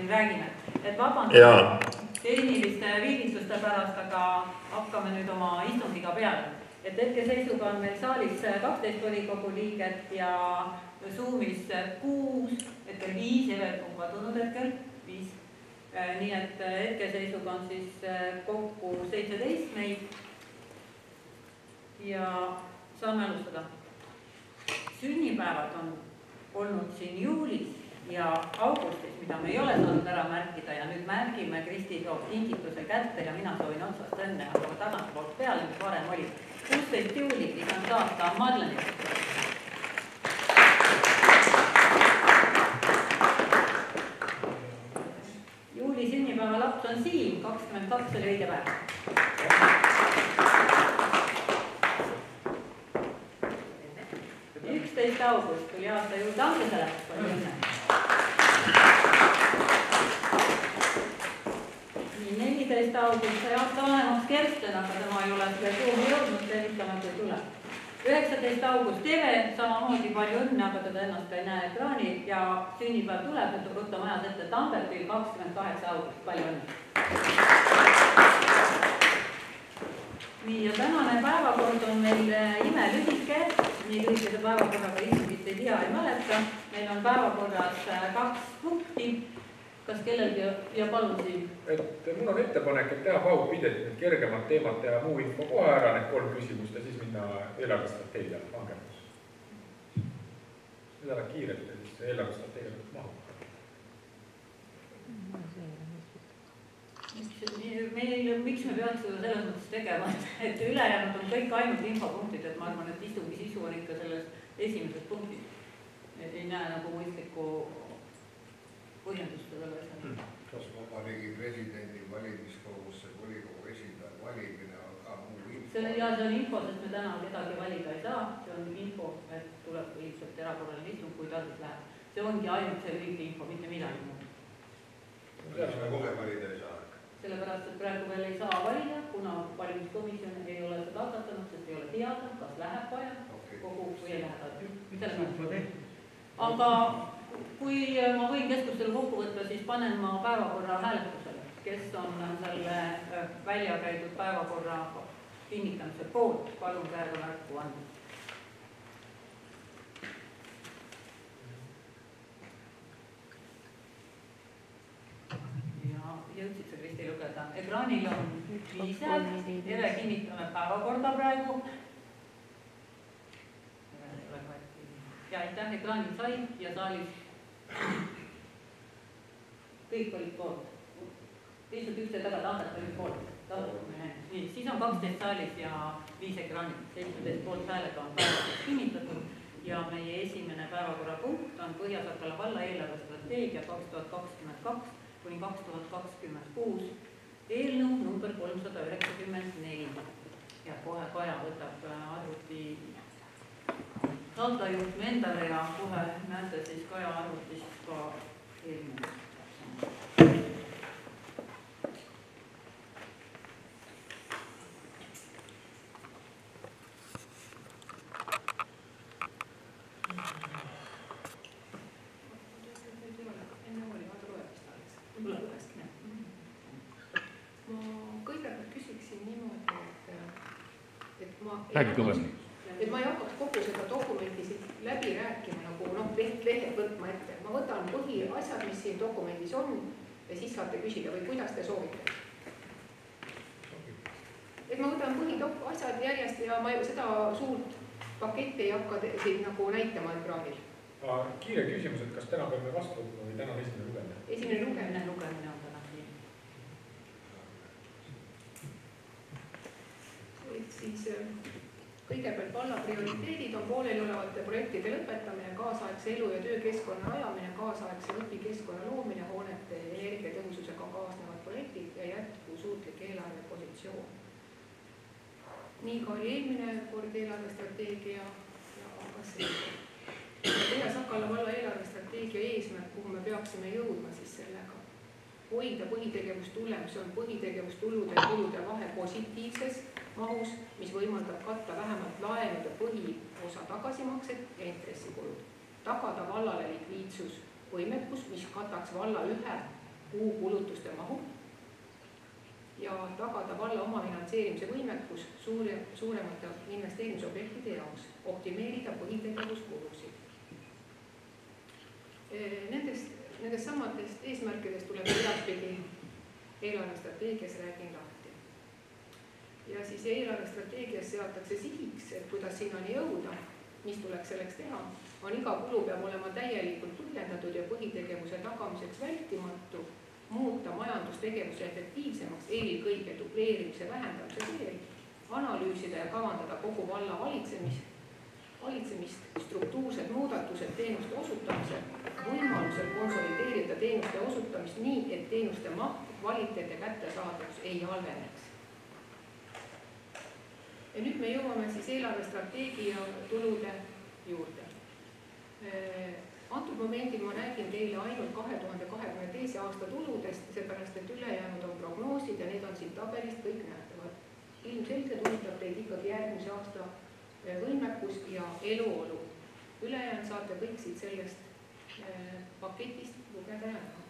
räägime, et vabandame tehniliste viivituste pärast, aga hakkame nüüd oma istungiga peale. Et hetkeseisuga on meil saalis 12 volikogu liiget ja Zoomis 6, hetkel 5, Evert on kadunud hetkel 5. Nii et hetkeseisuga on siis kokku 17 meid ja saame alustada. Sünnipäevad on olnud siin juulis ja augustis, mida me ei ole saanud ära märkida ja nüüd märgime, Kristi toob kingituse kätte ja mina soovin otsast õnne, aga tagantpoolt peale, mis varem oli. 16 juuli on saata Madlenit. Juuli sünnipäeva laps on Siim, 22 oli õige päev. 11. august tuli aasta juurde Andresele, palju õnne. 14. august sai aasta vanemaks Kersten, aga tema ei ole selle Zoomi jõudnud, tervitame, kui tuleb. 19. august Eve, samamoodi palju õnne, aga teda ennast ei näe ekraanil ja sünnipäev tuleb, et võtame ajas ette Tambertil 28. august, palju õnne. Nii, ja tänane päevakord on meil imelühike, nii lühikese päevakorraga istungit ei tea, ei mäleta. Meil on päevakorras 2 punkti. Kas kellelgi ja palun siin? Mul on ettepanek, et teha paugpidelt need kergemad teemad ja muu info kohe ära, need 3 küsimust ja siis minna eelarvestrateegia langemus. Nüüd ära kiirelt ja siis eelarvestrateegia mahu. Miks me peaks seda selles mõttes tegema, et ülejäänud on kõik ainult infopunktid, et ma arvan, et istungi sisu on ikka selles esimeses punktis. Et ei näe nagu mõistlikku põhjendust selle asjale. Kas Vabariigi presidendi valimiskogusse volikogu esindaja valimine on ka muu info? Ja see on info, sest me täna kedagi valida ei saa. See on info, et tuleb ilmselt erakorraline istung, kui tarvis läheb. See ongi ainult see lühike info, mitte midagi muud. Kuidas me kohe valida ei saa? Sellepärast, et praegu veel ei saa valida, kuna valimiskomisjon ei ole seda algatanud, sest ei ole teada, kas läheb vaja kogu või ei lähe. Aga kui ma võin keskustelu kokku võtta, siis panen ma päevakorra hääletusele, kes on selle välja käidud päevakorra kinnitamise poolt, palun käega märku anda. Ja jõudsid sa Kristi lugeda. Ekraanil on 5, Eve kinnitame päevakorda praegu. Ja aitäh, ekraanil sai ja saalis kõik olid poolt. Lihtsalt üks taga taandat olid poolt. Nii, siis on 12 saalis ja 5 ekraanil. 17 poolt häälega on päevakorda kinnitatud ja meie esimene päevakorrapunkt on Põhja-Sakala valla eelarvestrateegia 2022 kuni 2026 eelnõu number 394. Ja kohe Kaja võtab arvuti saldajuht me endale ja kohe näete siis Kaja arvutist ka eelnõu. Räägi kõvemini. Et ma ei hakkaks kogu seda dokumenti läbi rääkima, nagu lehed võtma ette. Ma võtan põhiasjad, mis siin dokumendis on ja siis saate küsida või kuidas te soovite. Et ma võtan põhiasjad järjest ja ma seda suurt paketti ei hakka siin nagu näitama ekraanil. Kiire küsimus, et kas täna peame vastu võtma või täna on esimene lugemine? Esimene lugemine on täna siin. Et siis kõigepealt valla prioriteedid on pooleli olevate projektide lõpetamine, kaasaegse elu- ja töökeskkonna ajamine, kaasaegse õpikeskkonna loomine, hoonete energiatõhususega kaasnevad projektid ja jätkusuutlik eelarvepositsioon. Nii ka oli eelmine kord eelarvestrateegia ja kas Põhja-Sakala valla eelarvestrateegia eesmärk, kuhu me peaksime jõudma siis sellega. Hoida põhitegevustulemus, see on põhitegevustuulude ja kulude vahe positiivses mahus, mis võimaldab katta vähemalt laenude põhiosa tagasimaksed ja intressikulud. Tagada vallale likviidsusvõimekus, mis kataks valla ühe kuukulutuste mahu ja tagada valla omafinantseerimise võimekus suuremate investeerimisobjektide jaoks, optimeerida põhitegevuskulusid. Nendest samadest eesmärkidest tuleb edaspidi eelarvestrateegias räägin lahti. Ja siis eelarvestrateegias seatakse sihiks, et kuidas sinnani jõuda, mis tuleks selleks teha, on iga kulu peab olema täielikult põhjendatud ja põhitegevuse tagamiseks vältimatu, muuta majandustegevuse efektiivsemaks, eelkõige dubleerimise vähendamise teel, analüüsida ja kavandada kogu valla valitsemist, struktuursed muudatused teenuste osutamisel, võimalusel konsolideerida teenuste osutamist nii, et teenuste maht, kvaliteet ja kättesaadavus ei halveneks. Ja nüüd me jõuame siis eelarvestrateegia tulude juurde. Antud momendil ma räägin teile ainult 2022. aasta tuludest, seepärast et ülejäänud on prognoosid ja need on siin tabelist kõik nähtavad. Ilmselgelt huvitab teid ikkagi järgmise aasta võimekus ja eluolu. Ülejäänud saate kõik siit sellest paketist lugeda ja näha.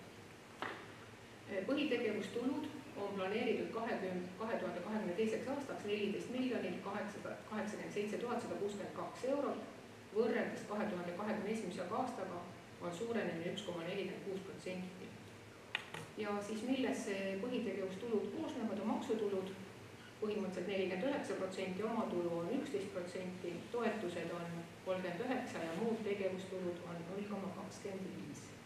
Põhitegevustulud on planeeritud 2022. aastaks 14 887 162 eurot, võrreldes 2021. aastaga on suurenemine 1,46%. Ja siis milles see põhitegevustulud koosnevad on maksutulud, põhimõtteliselt 49%, omatulu on 11%, toetused on 39% ja muud tegevustulud on 0,25%.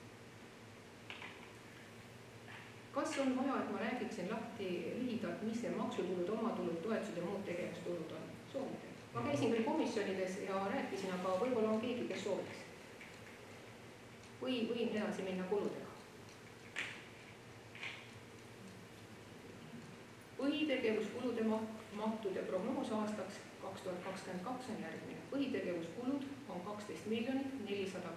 Kas on vaja, et ma räägiksin lahti lühidalt, mis need maksutulud, omatulud, toetused ja muud tegevustulud on? Soovite? Ma käisin küll komisjonides ja rääkisin, aga võib-olla on keegi, kes sooviks. Võin edasi minna kuludega. Põhitegevuskulude mahtude prognoos aastaks 2022 on järgmine. Põhitegevuskulud on 12 403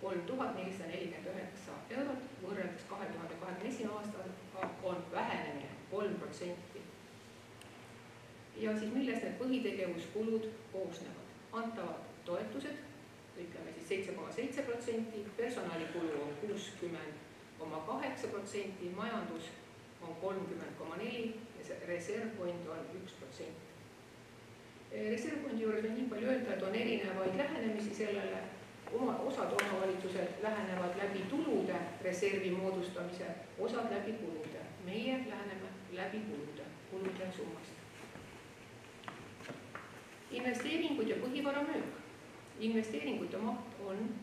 449 eurot, võrreldes 2021. aastaga on vähenemine 3%. Ja siis millest need põhitegevuskulud koosnevad? Antavad toetused, ütleme siis 7,7%, personalikulu on 60,8%, majandus on 30,4% ja reservfond on 1%. Reservfondi juures on nii palju öelda, et on erinevaid lähenemisi sellele. Osad omavalitsused lähenevad läbi tulude reservi moodustamise, osad läbi kulude. Meie läheneme läbi kulude summast. Investeeringud ja põhivara müük. Investeeringute maht on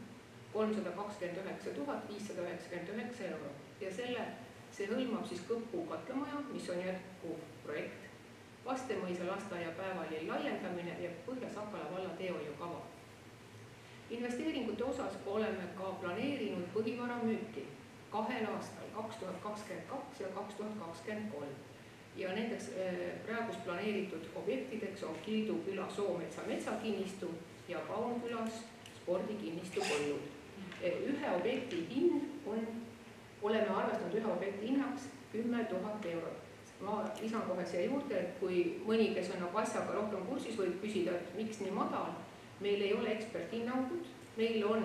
329 599 eurot ja see hõlmab siis Kõpu katlamaja, mis on jätkuv projekt, Vastemõisa lasteaia päevalill laiendamine ja Põhja-Sakala valla teehoiukava. Investeeringute osas oleme ka planeerinud põhivara müüki 2 aastal, 2022 ja 2023. Ja nendeks praegust planeeritud objektideks on Kildu küla Soometsa metsakinnistu ja Paunkülas spordikinnistu põllud. Ühe objekti hind oleme arvestanud ühe objekti hinnaks 10 000 eurot. Ma lisan kohe siia juurde, et kui mõni, kes on asjaga rohkem kursis, võib küsida, et miks nii madal. Meil ei ole eksperthinnangut, meil on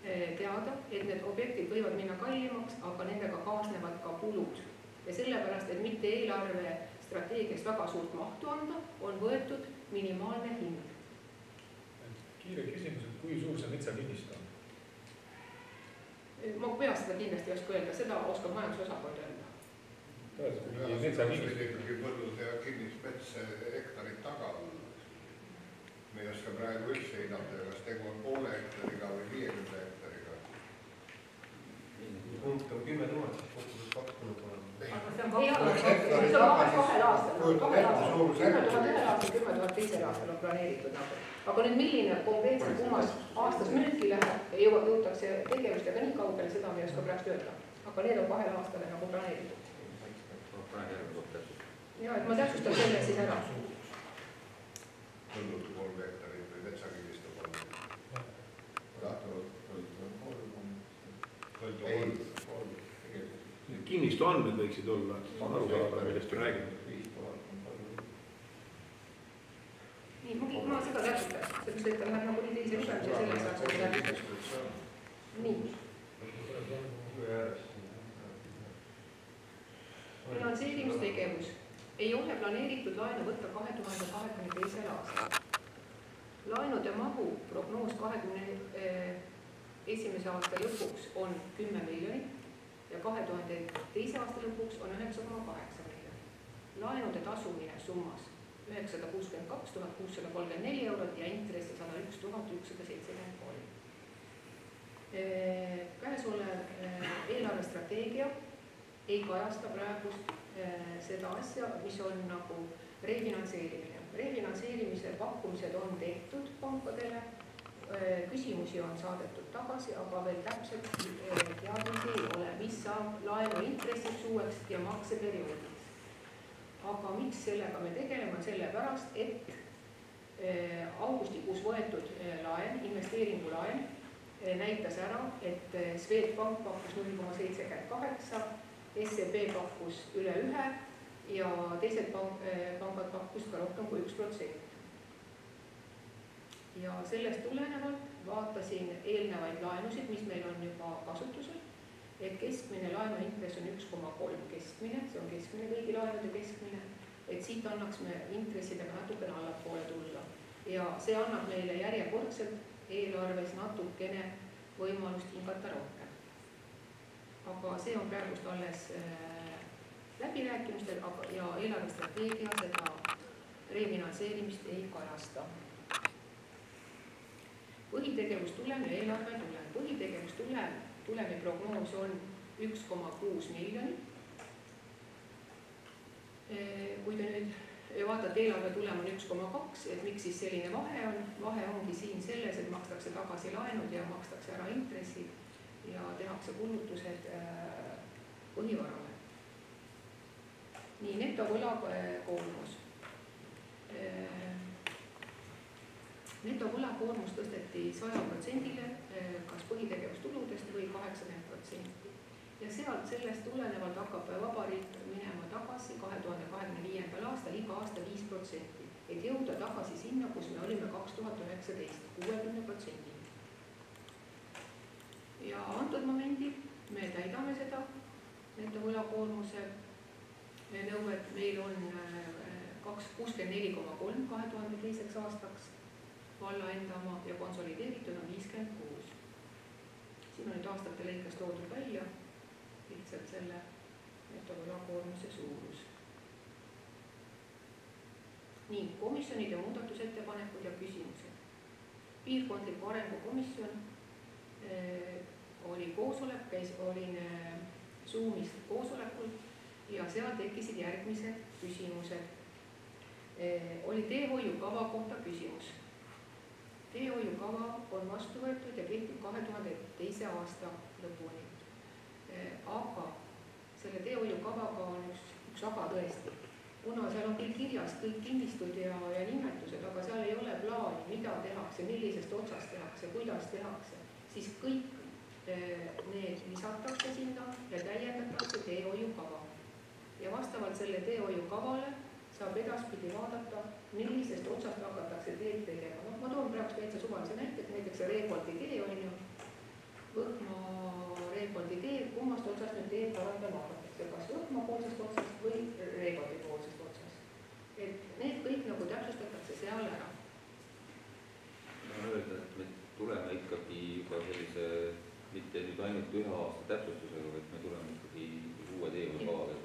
teada, et need objektid võivad minna kallimaks, aga nendega kaasnevad ka kulud. Ja sellepärast, et mitte eelarve strateegias väga suurt mahtu anda, on võetud minimaalne hind. Kiire küsimus, et kui suur see metsakinnistu on? Ma peast seda kindlasti ei oska öelda, seda oskab majandusosakond öelda. Metsakinnistu ikkagi põllud ja kinnismets hektarid taga on. Me ei oska praegu üldse hinnata, kas tegu on 0,5 hektariga või 50 hektariga. Punkt on 10 000, siis kokku 20 000. Aga see on 2 aastal. 10 000 teisel aastal on planeeritud. Aga nüüd milline konkreetselt kummas aastas müüki läheb ja jõutakse tegevustega nii kaugele, seda me ei oska praegu öelda. Aga need on 2 aastale nagu planeeritud. Ja, et ma täpsustan selle siis ära. Põllud 3 hektarit või metsakinnistu 3. Kinnistu andmed võiksid olla arupäeva, millest me räägime. Nii, ma seda täpsustan, sellepärast, et ta läheb nagu nii teise lugemise ja selle saaks täpsustada. Nii. finantseerimistegevus. Ei ole planeeritud laenu võtta 2022. aastal. Laenude mahu prognoos 2021. aasta lõpuks on 10 miljonit ja 2002. aasta lõpuks on 9,8 miljonit. Laenude tasumine summas 962 634 eurot ja intressi 101 173. Käesolev eelarvestrateegia ei kajasta praegust seda asja, mis on nagu refinantseerimine. Refinantseerimise pakkumised on tehtud pankadele, küsimusi on saadetud tagasi, aga veel täpselt teadmisi ei ole, mis saab laenu intressiks uueks ja makseperioodiks. Aga miks sellega me tegeleme? Sellepärast, et augustikuus võetud laen, investeeringulaen, näitas ära, et Swedbank pakkus 0,78, SEB pakkus üle 1 ja teised pangad pakkus ka rohkem kui 1%. Ja sellest tulenevalt vaatasin eelnevaid laenusid, mis meil on juba kasutusel, et keskmine laenuintress on 1,3 keskmine, see on keskmine kõigi laenude keskmine, et siit annaks me intressidega natukene allapoole tulla. Ja see annab meile järjekordselt eelarves natukene võimalust hingata rohkem. Aga see on praegust alles läbirääkimistel ja eelarvestrateegia seda refinantseerimist ei kajasta. Põhitegevustulem ja eelarvetulem. Põhitegevustulemi prognoos on 1,6 miljonit. Kui te nüüd vaatate, eelarvetulem on 1,2, et miks siis selline vahe on? Vahe ongi siin selles, et makstakse tagasi laenud ja makstakse ära intressid ja tehakse kulutused põhivarale. Nii, netovõlakoormus. Netovõlakoormus tõsteti 100%-le kas põhitegevustuludest või 80%. Ja sellest tulenevalt hakkab Vabariik minema tagasi 2025. aastal iga aasta 5%, et jõuda tagasi sinna, kus me olime 2019, 60%. Ja antud momendil me täidame seda netovõlakoormuse nõuet. Meil on 64,3 2002. aastaks valla enda oma ja konsolideeritud on 56. Siin on nüüd aastate lõikes toodud välja lihtsalt selle netovõlakoormuse suurus. Nii, komisjonide muudatusettepanekud ja küsimused. Piirkondliku arengukomisjon oli koosolek, olin Zoomis koosolekul ja seal tekkisid järgmised küsimused. Oli teehoiukava kohta küsimus. Teehoiukava on vastu võetud ja kehtib 2002. aasta lõpuni. Aga selle teehoiukavaga on üks aga tõesti. Kuna seal on kõik kirjas, kõik kinnistud ja nimetused, aga seal ei ole plaani, mida tehakse, millisest otsast tehakse, kuidas tehakse, siis kõik need lisatakse sinna ja täiendatakse teehoiukava. Ja vastavalt selle teehoiukavale saab edaspidi vaadata, millisest otsast hakatakse teed tegema. No, ma toon praegu täitsa suvalise näiteks Reekoldi tee on ju, Võhma Reekoldi tee, kummast otsast nüüd teed parandama hakatakse, kas Võhma poolsest otsast või Reekoldi poolsest otsast. Et need kõik nagu täpsustatakse seal ära. Öelda, et me tuleme ikkagi juba sellise, mitte nüüd ainult ühe aasta täpsustusega, vaid me tuleme ikkagi uue teehoiukavaga.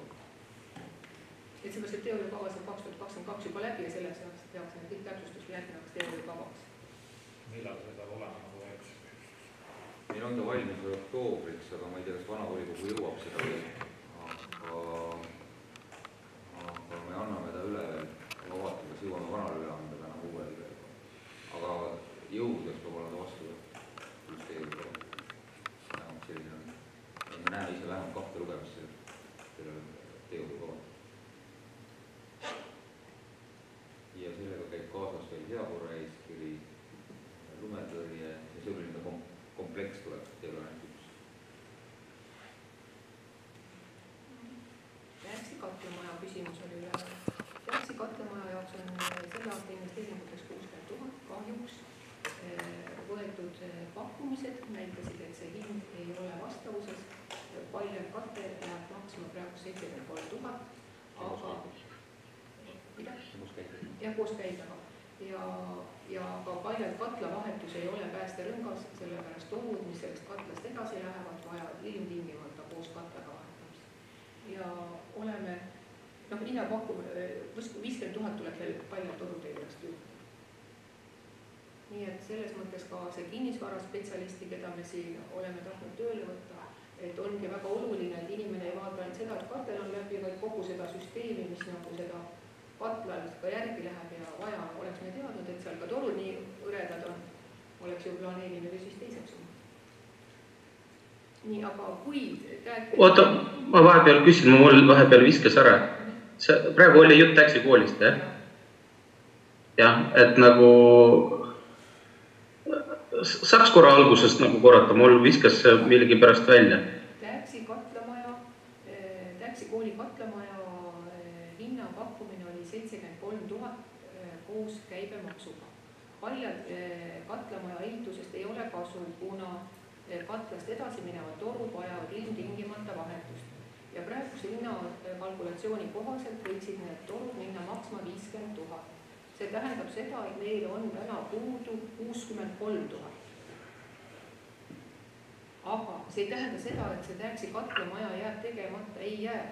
Et seepärast, et teehoiukava saab 2022 juba läbi ja selleks tehakse need kõik täpsustused järgnevaks teehoiukavaks. Millal see saab olema nagu eks? Meil on ta valmis oktoobriks, aga ma ei tea, kas vanavolikogu jõuab seda veel. Aga me anname ta üle, ma vaatan, kas jõuame vanale üle anda täna uuele. Aga jõudeks peab olema vastu just teehoiukava. Vähemalt selline on. Me näeme ise vähemalt 2 lugemist sellele teehoiukava. Ja sellega käib kaasas veel heakorraeeskiri, lumetõrje ja see oli nende kompleks tuleb, et ei ole ainult üks. Järgsi katlamaja küsimus oli üle. Järgsi katlamaja jaoks on selle aasta investeeringuteks 60 000, kahjuks võetud pakkumised näitasid, et see hind ei ole vastavuses. Paljad katte läheb maksma praegu 73 000 aga jah, koos käibega. Ja ka paljalt katlavahetus ei ole päästerõngas, sellepärast torud, mis sellest katlast edasi lähevad, vajavad ilmtingimata koos katlaga vahetamist. Ja oleme, Ina pakub, 50 000 tuleb veel paljalt torude juurest juurde. Nii et selles mõttes ka see kinnisvaraspetsialisti, keda me siin oleme tahtnud tööle võtta, et ongi väga oluline, et inimene ei vaata ainult seda, et katel on läbi, vaid kogu seda süsteemi, mis nagu seda katlal ka järgi läheb ja vaja oleks me teadnud, et seal ka torud nii õredad on, oleks ju planeerimine siis teiseks olnud. Nii, aga kui Oota, ma vahepeal küsin, mul vahepeal viskas ära. Praegu oli jutt Täksi koolist, jah? Jah, et nagu saaks korra algusest nagu korrata, mul viskas millegi pärast välja. Täksi kooli katlamaja hinna pakkumine oli 73 000 koos käibemaksuga. Paljad katlamaja ehitusest ei ole kasu, kuna katlast edasi minevad torud vajavad ilmtingimata vahetust. Ja praeguse hinna kalkulatsiooni kohaselt võiksid need torud minna maksma 50 000. See tähendab seda, et meil on täna puudu 63 000. Aga see ei tähenda seda, et see Täksi katlamaja jääb tegemata, ei jää.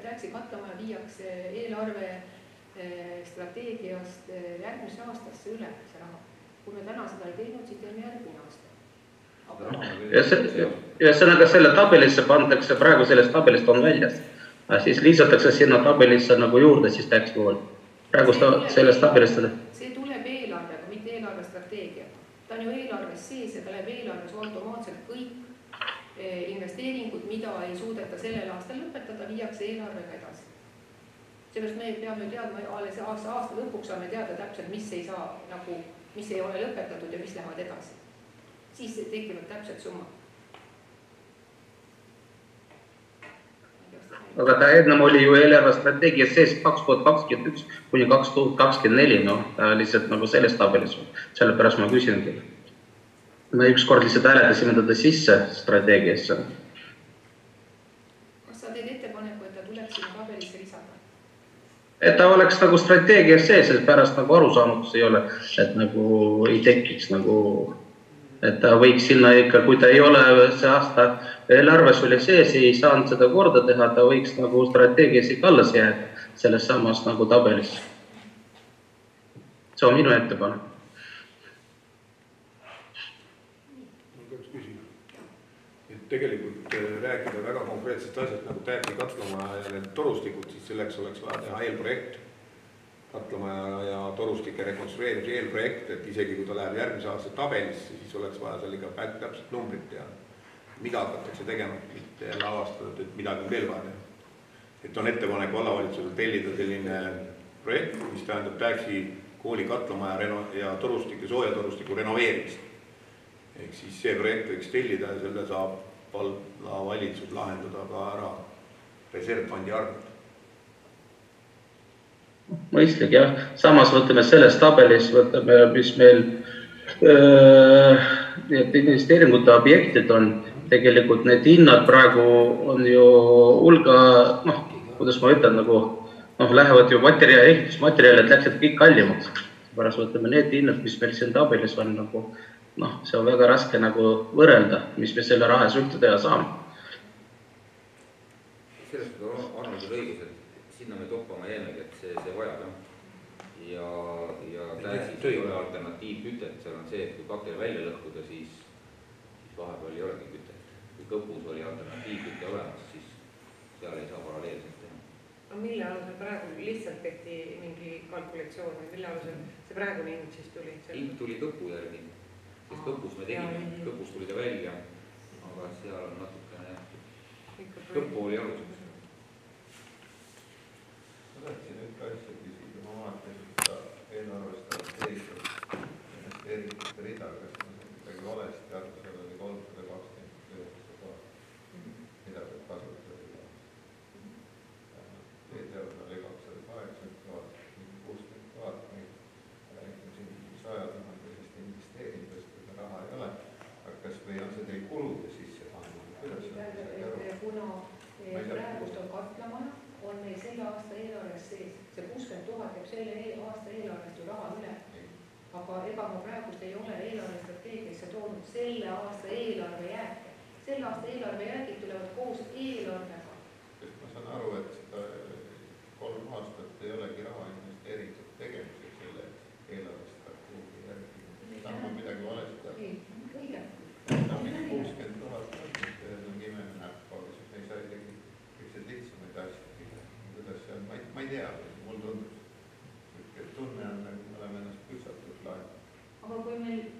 Täksi katlamaja viiakse eelarve strateegiast järgmisse aastasse üle see raha. Kui me täna seda ei teinud, siis teeme järgmine aasta. Ja sõnaga selle tabelisse pandakse, praegu sellest tabelist on väljas. Siis lisatakse sinna tabelisse nagu juurde siis Täksi kool. Praegu sellest tabelist. See tuleb eelarvega, mitte eelarvestrateegiaga. Ta on ju eelarves sees ja ta läheb eelarves automaatselt kõik investeeringud, mida ei suudeta sellel aastal lõpetada, viiakse eelarvega edasi. Sellest me peame teadma, alles aasta lõpuks saame teada täpselt, mis ei saa, nagu, mis ei ole lõpetatud ja mis lähevad edasi. Siis tekivad täpselt summad. Aga ta ennem oli ju eelarvestrateegias sees 2021 kuni 2024, ta lihtsalt nagu selles tabelis. Sellepärast ma küsingi. Me ükskord lihtsalt hääletasime teda sisse strateegiasse. Kas sa teed ettepaneku, et ta tuleks sinna tabelisse lisada? Et ta oleks nagu strateegias sees, et pärast nagu arusaamatus ei ole, et nagu ei tekiks nagu... Et ta võiks sinna ikka, kui ta ei ole see aasta eelarves oli sees, ei saanud seda korda teha, ta võiks nagu strateegias ikka alles jääda selles samas nagu tabelis. See on minu ettepanek. Mul peaks küsima. Et tegelikult rääkida väga konkreetsest asjast nagu Täksi katlamaja ja need torustikud, siis selleks oleks vaja teha eelprojekt. Katlamaja ja torustike rekonstrueerimise eelprojekt, et isegi kui ta läheb järgmise aasta tabelisse, siis oleks vaja seal ikka täpselt numbrit teha. Mida hakatakse tegema, mitte jälle avastada, et midagi on veel vaja teha. Et on ettepanek vallavalitsusel tellida selline projekt, mis tähendab Täksi kooli katlamaja ja torustiku, soojatorustiku renoveerimist. Ehk siis see projekt võiks tellida ja selle saab vallavalitsus lahendada ka ära reservfondi arvelt. Mõistlik, jah. Samas võtame selles tabelis, võtame, mis meil investeeringute objektid on. Tegelikult need hinnad praegu on ju hulga, kuidas ma ütlen, nagu, lähevad ju ehitusmaterjalid läksid kõik kallimaks. Pärast võtame need hinnad, mis meil siin tabelis on, nagu, see on väga raske nagu võrrelda, mis me selle raha üldse teha saame. Sellest on õigus, et sinna me toppama jäämegi, et see vajab. Ja Täksis ei ole alternatiivkütet, seal on see, et kui kakel välja lõhkuda, siis vahepeal ei olegi kütet. Kui Kõpus oli alternatiivküte olemas, siis seal ei saa paralleelselt teha. No mille alusel praegu lihtsalt tehti mingi kalkulatsioon või mille alusel see praegune hind siis tuli? Hind tuli Kõpu järgi, sest Kõpus me tegime, Kõpus tuli ta välja, aga seal on natukene Kõpu oli aluseks. Ma tahtsin ikka asja küsida, ma vaatasin seda eelarvestrateegiat investeeringute rida, kas ma sain midagi valesti aru, seal oli 329 000, mida peab kasutada. Veeteod oli 280 000, 60 000, räägime siin 100 000 investeeringust, kui raha ei ole, aga kas või on see teil kulude sisse pandud? Kuna praegust on katlamaja, on meil selle aasta eelarves sees, see 60 000 jääb selle aasta eelarvest ju raha üle. Aga ega ma praegust ei ole eelarvestrateegiasse toonud selle aasta eelarve jääke. Selle aasta eelarve jäägid tulevad koos eelarvega. Sest ma saan aru, et seda 3 aastat ei olegi raha investeeritud tegemiseks selle eelarvestrateegia järgi. Saan ma midagi valesti teha? Õige. Ta on mingi 60 000, see on imeline näpp, aga siis me ei saa isegi kõikseid lihtsamaid asju. Kuidas see on? Ma ei tea, mul tundub. Tunne on, nagu me oleme ennast pütsatud laenu. Aga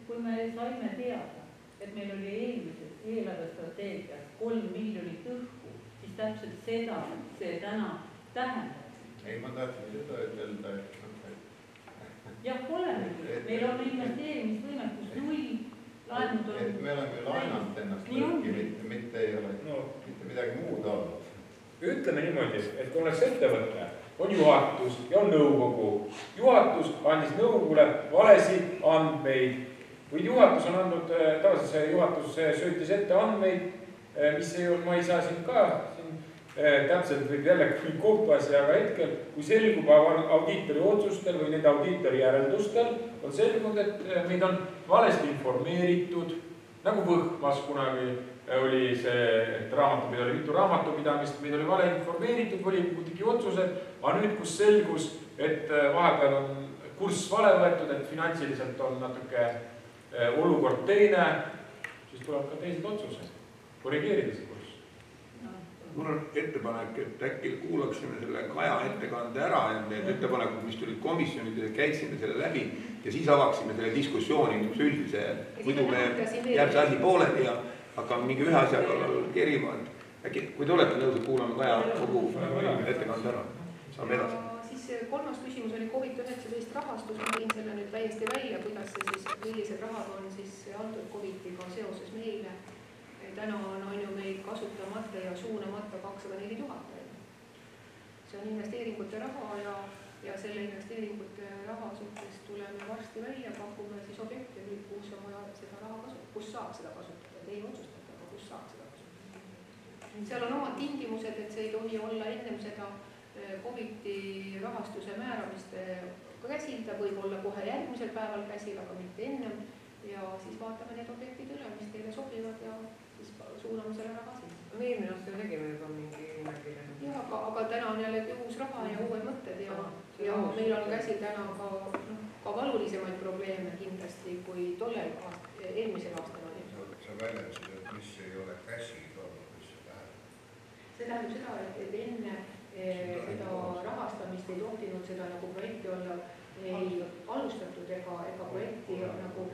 kui me saime teada, et meil oli eelmises eelarvestrateegias 3 miljonit õhku, siis täpselt seda see täna tähendab. Ei, ma tahtsin seda ütelda, et jah, olemegi. Meil on investeerimisvõimekus 0, laenud on... Me oleme ju laenanud ennast lõhki, mitte ei ole mitte midagi muud olnud. Ütleme niimoodi, et kui oleks ettevõte, on juhatus ja on nõukogu. Juhatus andis nõukogule valesid andmeid. Või juhatus on andnud, tavaliselt see juhatus söötis ette andmeid, mis ei ole, ma ei saa siin ka, täpselt võib jälle kohtuasja, aga hetkel, kui selgub audiitori otsustel või nende audiitori järeldustel, on selgunud, et meid on valesti informeeritud, nagu Võhmas kunagi oli see, et raamatupidamine oli mitu raamatupidamist, meid oli vale informeeritud, volikogu tegi otsused, aga nüüd, kus selgus, et vahepeal on kurss vale võetud, et finantsiliselt on natuke olukord teine, siis tuleb ka teised otsused, korrigeerida see kurss. Mul on ettepanek, et äkki kuulaksime selle Kaja ettekande ära, et need ettepanekud, mis tulid komisjonidele, käiksime selle läbi ja siis avaksime selle diskussiooni üldise, muidu me jääb see asi pooleli ja hakkame mingi ühe asja kallal kerima. Äkki, kui te olete nõus, et kuulame Kaja kogu ettekande ära, saame edasi. Siis 3. küsimus oli COVID-19 rahastus, ma tõin selle nüüd täiesti välja, kuidas see siis, millised rahad on siis antud COVID-iga seoses meile. Täna on ju meil kasutamata ja suunamata 204 000. See on investeeringute raha ja selle investeeringute raha suhtes tuleme varsti välja, pakume siis objekte, kus on vaja seda raha kasutada, kus saab seda kasutada. Ei otsustada, aga kus saab seda kasutada. Seal on omad tingimused, et see ei tohi olla ennem seda COVID-i rahastuse määramist käsil, ta võib olla kohe järgmisel päeval käsil, aga mitte ennem. Ja siis vaatame need objektid üle, mis teile sobivad ja siis suuname selle raha siis. Me eelmine aasta tegime juba mingi nimekirja. Jah, aga täna on jällegi uus raha ja uued mõtted ja meil on käsil täna ka valulisemaid probleeme kindlasti kui tollel eelmisel aastal oli. Sa väljendasid, et mis ei ole käsil olnud, mis see tähendab? See tähendab seda, et enne seda rahastamist ei tohtinud seda nagu projekti olla ei alustatud ega projekti nagu...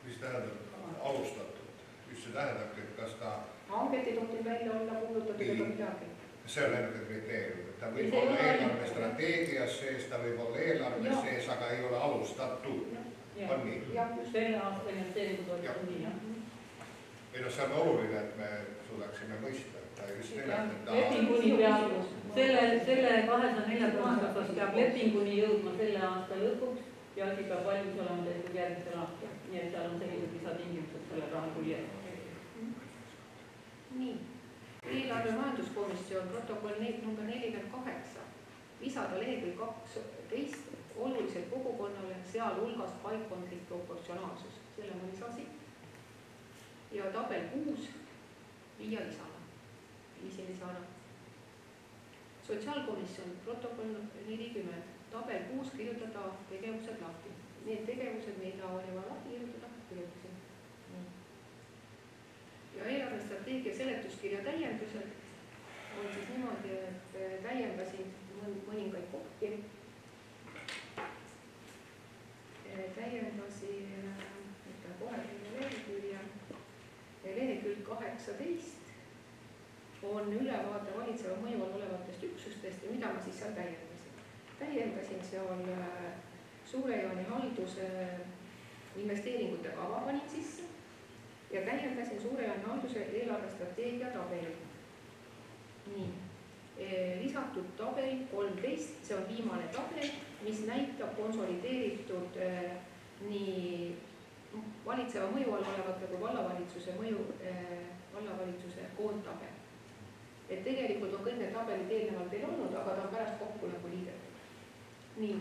Mis tähendab alustatud? Mis see tähendab, et kas ta... Hanget ei tohtinud välja olla kuulutatud ega midagi. See on enne kriteerium, et ta võib olla eelarve strateegias sees, ta võib olla eelarve sees, aga ei ole alustatud. On nii? Jah, just selle aasta investeeringud oli nii, jah. Või see on oluline, et me suudaksime mõista, et ta just nimelt, et ta... Lepinguni peab, selle 204 000 peab lepinguni jõudma selle aasta lõpuks ja asi peab valmis olema tehtud järgmisel aastal. Nii et seal on sellised lisatingimused selle raha kulje. Nii. Eelarve majanduskomisjon protokoll number 48. Lisada lehekülg 12 olulised kogukonnale, sealhulgas paikkondlik proportsionaalsus. Selle mõnis asi. Ja tabel 6 viia lisana. Viisi lisana. Sotsiaalkomisjon protokoll 40. Tabel 6 kirjutada tegevused lahti. Need tegevused, mida oli vaja lahti kirjutada, kirjutasin. Ja eelarvestrateegia seletuskirja täiendused on siis niimoodi, et täiendasin mõningaid kohti. Täiendasin kohe lehekülg 18 on ülevaate valitseva mõju all olevatest üksustest ja mida ma siis seal täiendasin. Täiendasin seal Suure-Jaani halduse investeeringute kava panin sisse ja täiendasin Suure-Jaani halduse eelarvestrateegia tabeli. Nii. Lisatud tabel 13, see on viimane tabel, mis näitab konsolideeritud nii valitseva mõju all olevate kui vallavalitsuse mõju, vallavalitsuse koondtabel. Et tegelikult on kõik need tabelid eelnevalt teil olnud, aga ta on pärast kokku nagu liidetud. Nii,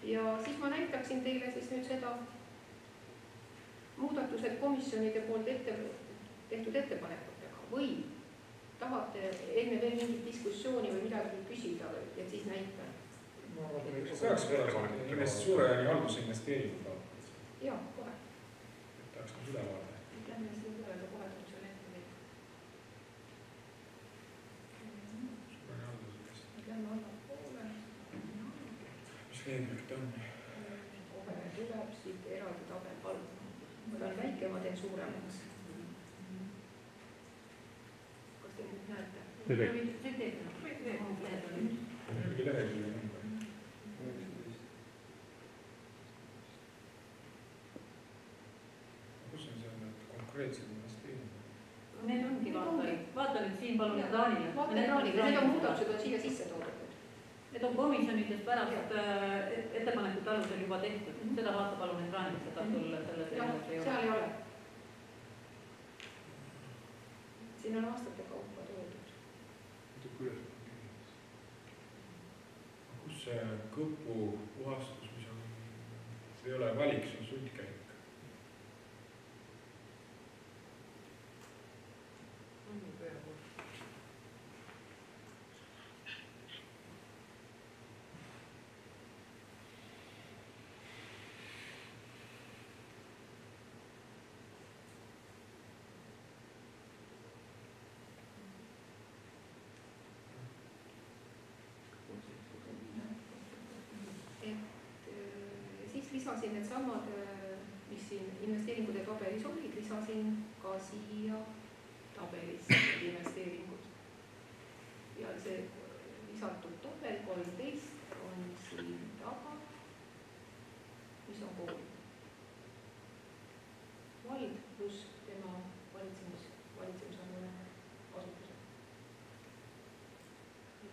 ja siis ma näitaksin teile siis nüüd seda muudatused komisjonide poolt tehtud ettepanekutega või tahate enne veel mingit diskussiooni või midagi küsida, et siis näitan. Saaks suure haldusinvesteeringu kaotada. Jaa, kohe. Tahaks nüüd üle vaadata. Lähme siin korraga kohe tuleb selle ette veel. Lähme allapoole. Mis lehekülg on? Kohe tuleb siit eraldi tabel palun. Ma tahan väike, ma teen suuremaks. Kas te nüüd näete? Mingi lehekülg on. Kus on seal need konkreetsed investeeringud? Need ongi, vaata nüüd siin palun ekraanile. Vaata ekraanile, need on muudatused on siia sisse toodud. Need on komisjonides pärast ettepanekute alusel juba tehtud. Seda vaata palun ekraanile, seda sul selles eelnõus ei ole. Seal ei ole. Siin on aastate kaupa toodud. Kus see kõpu puhastus, mis on, ei ole valik, see on sundkäik. Lisasin need samad, mis siin investeeringute tabelis olid, lisasin ka siia tabelisse investeeringud. Ja see lisatud tabel 13 on siin taga, mis on kool. Vald pluss tema valitsemisala asutused.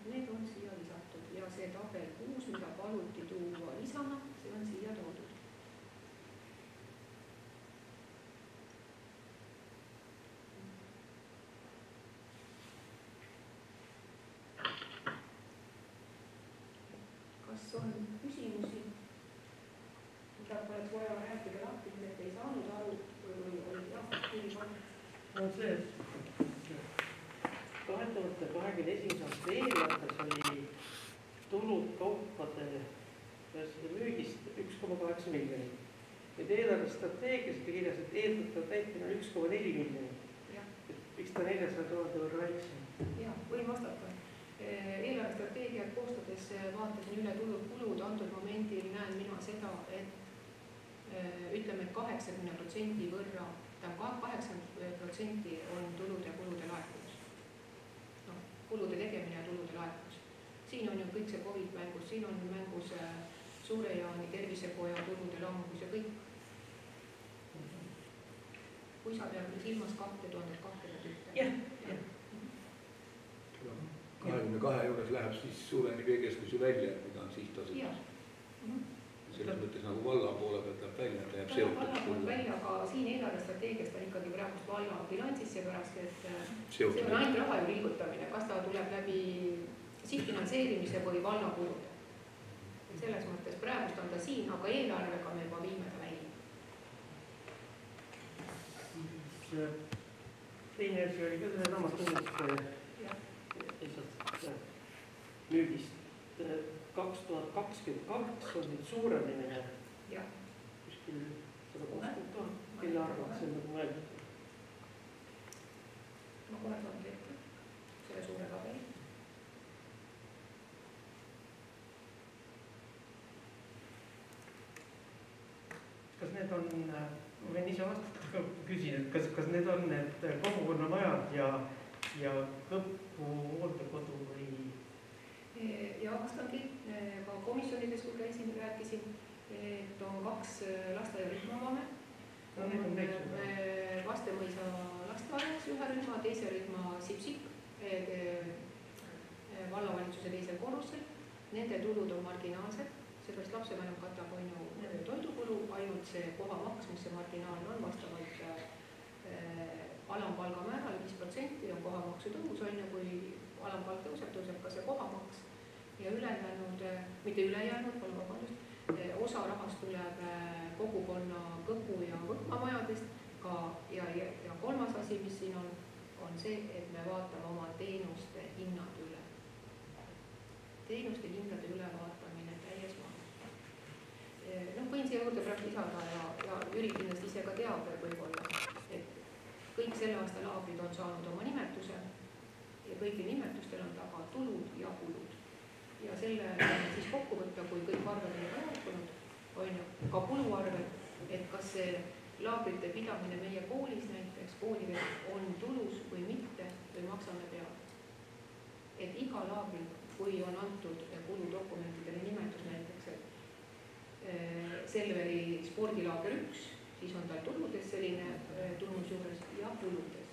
Need on siia lisatud ja see tabel 6, mida paluti tuua lisana, see on siia toodud. Kas on küsimusi, mida oleks vaja rääkida lahti, et ei saanud aru või oli jah, on see, et 2021. aasta eelarves oli tulud kaupade müügist 1,8 miljonit. Nüüd eelarvestrateegias oli kirjas, et eeldatav täitmine on 1,4 miljonit. Miks ta 400 000 võrra väiksem? Jah, võin vastata. Eelarvestrateegiat koostades vaatasin üle tulud-kulud, antud momendil näen mina seda, et ütleme, et 80% võrra, 80% on tulude ja kulude laekumus. No, kulude tegemine ja tulude laekumus. Siin on ju kõik see COVID mängus, siin on mängus Suure-Jaani tervisekoja tulude langus ja kõik. Kui sa peab silmas 2021. Jah. 22 juures läheb siis Suure-Jaani veekeskus ju välja, mida on sihtasutus. Selles mõttes nagu valla poole pealt läheb välja, ta jääb seotud. Valla poolt välja, aga siin eelarvestrateegiast on ikkagi praegust valla bilansis, seepärast, et see on ainult raha ju liigutamine, kas ta tuleb läbi sihtfinantseerimise või valla kulude. Selles mõttes praegust on ta siin, aga eelarvega me juba viime ta välja. Teine asi oli ka selle samast müügist 2022 on nüüd suurenemine kuskil 160 000, kelle arvaks on nagu mõeldud? Ma kohe saan tehtud selle suure tabeli. Kas need on, ma võin ise vastata, küsin, et kas need on need kogukonnamajad ja Kõppu hooldekodu või? Ja vastangi, ka komisjonides, kui käisin, rääkisin, et on 2 lasteaiarühma avame. Vastemõisa lasteaias ühe rühma, teise rühma Sipsik vallavalitsuse teisel korrusel. Nende tulud on marginaalsed, seepärast lapsevanem katab toidukulu, ainult see kohamaks, mis see marginaalne on, vastavalt alampalga määral 5% on kohamaksu tõus, kui alampalk tõuseb ka see kohamaks. Ja ja ülejäänud, mitte ülejäänud, palun vabandust, osa rahast tuleb kogukonna kõhu- ja võtmamajadest ka ja kolmas asi, mis siin on see, et me vaatame oma teenuste hinnad üle. Teenuste hindade ülevaatamine täies mahus. Võin siia juurde praegu lisada ja Jüri kindlasti ise ka teab võib-olla, et kõik selle aasta laabrid on saanud oma nimetuse ja kõigil nimetustel on taga tulud ja kulud. Ja selle siis kokku võtta, kui kõik arved on laekunud, on ju ka kuluarved, et kas see laabrite pidamine meie koolis näiteks, koolivedu on tulus või mitte või maksame peale. Et iga laabril, kui on antud kuludokumentidele nimetus näiteks, et Selveri spordilaager 1, siis on tal tuludes selline tunnus juures ja kuludes.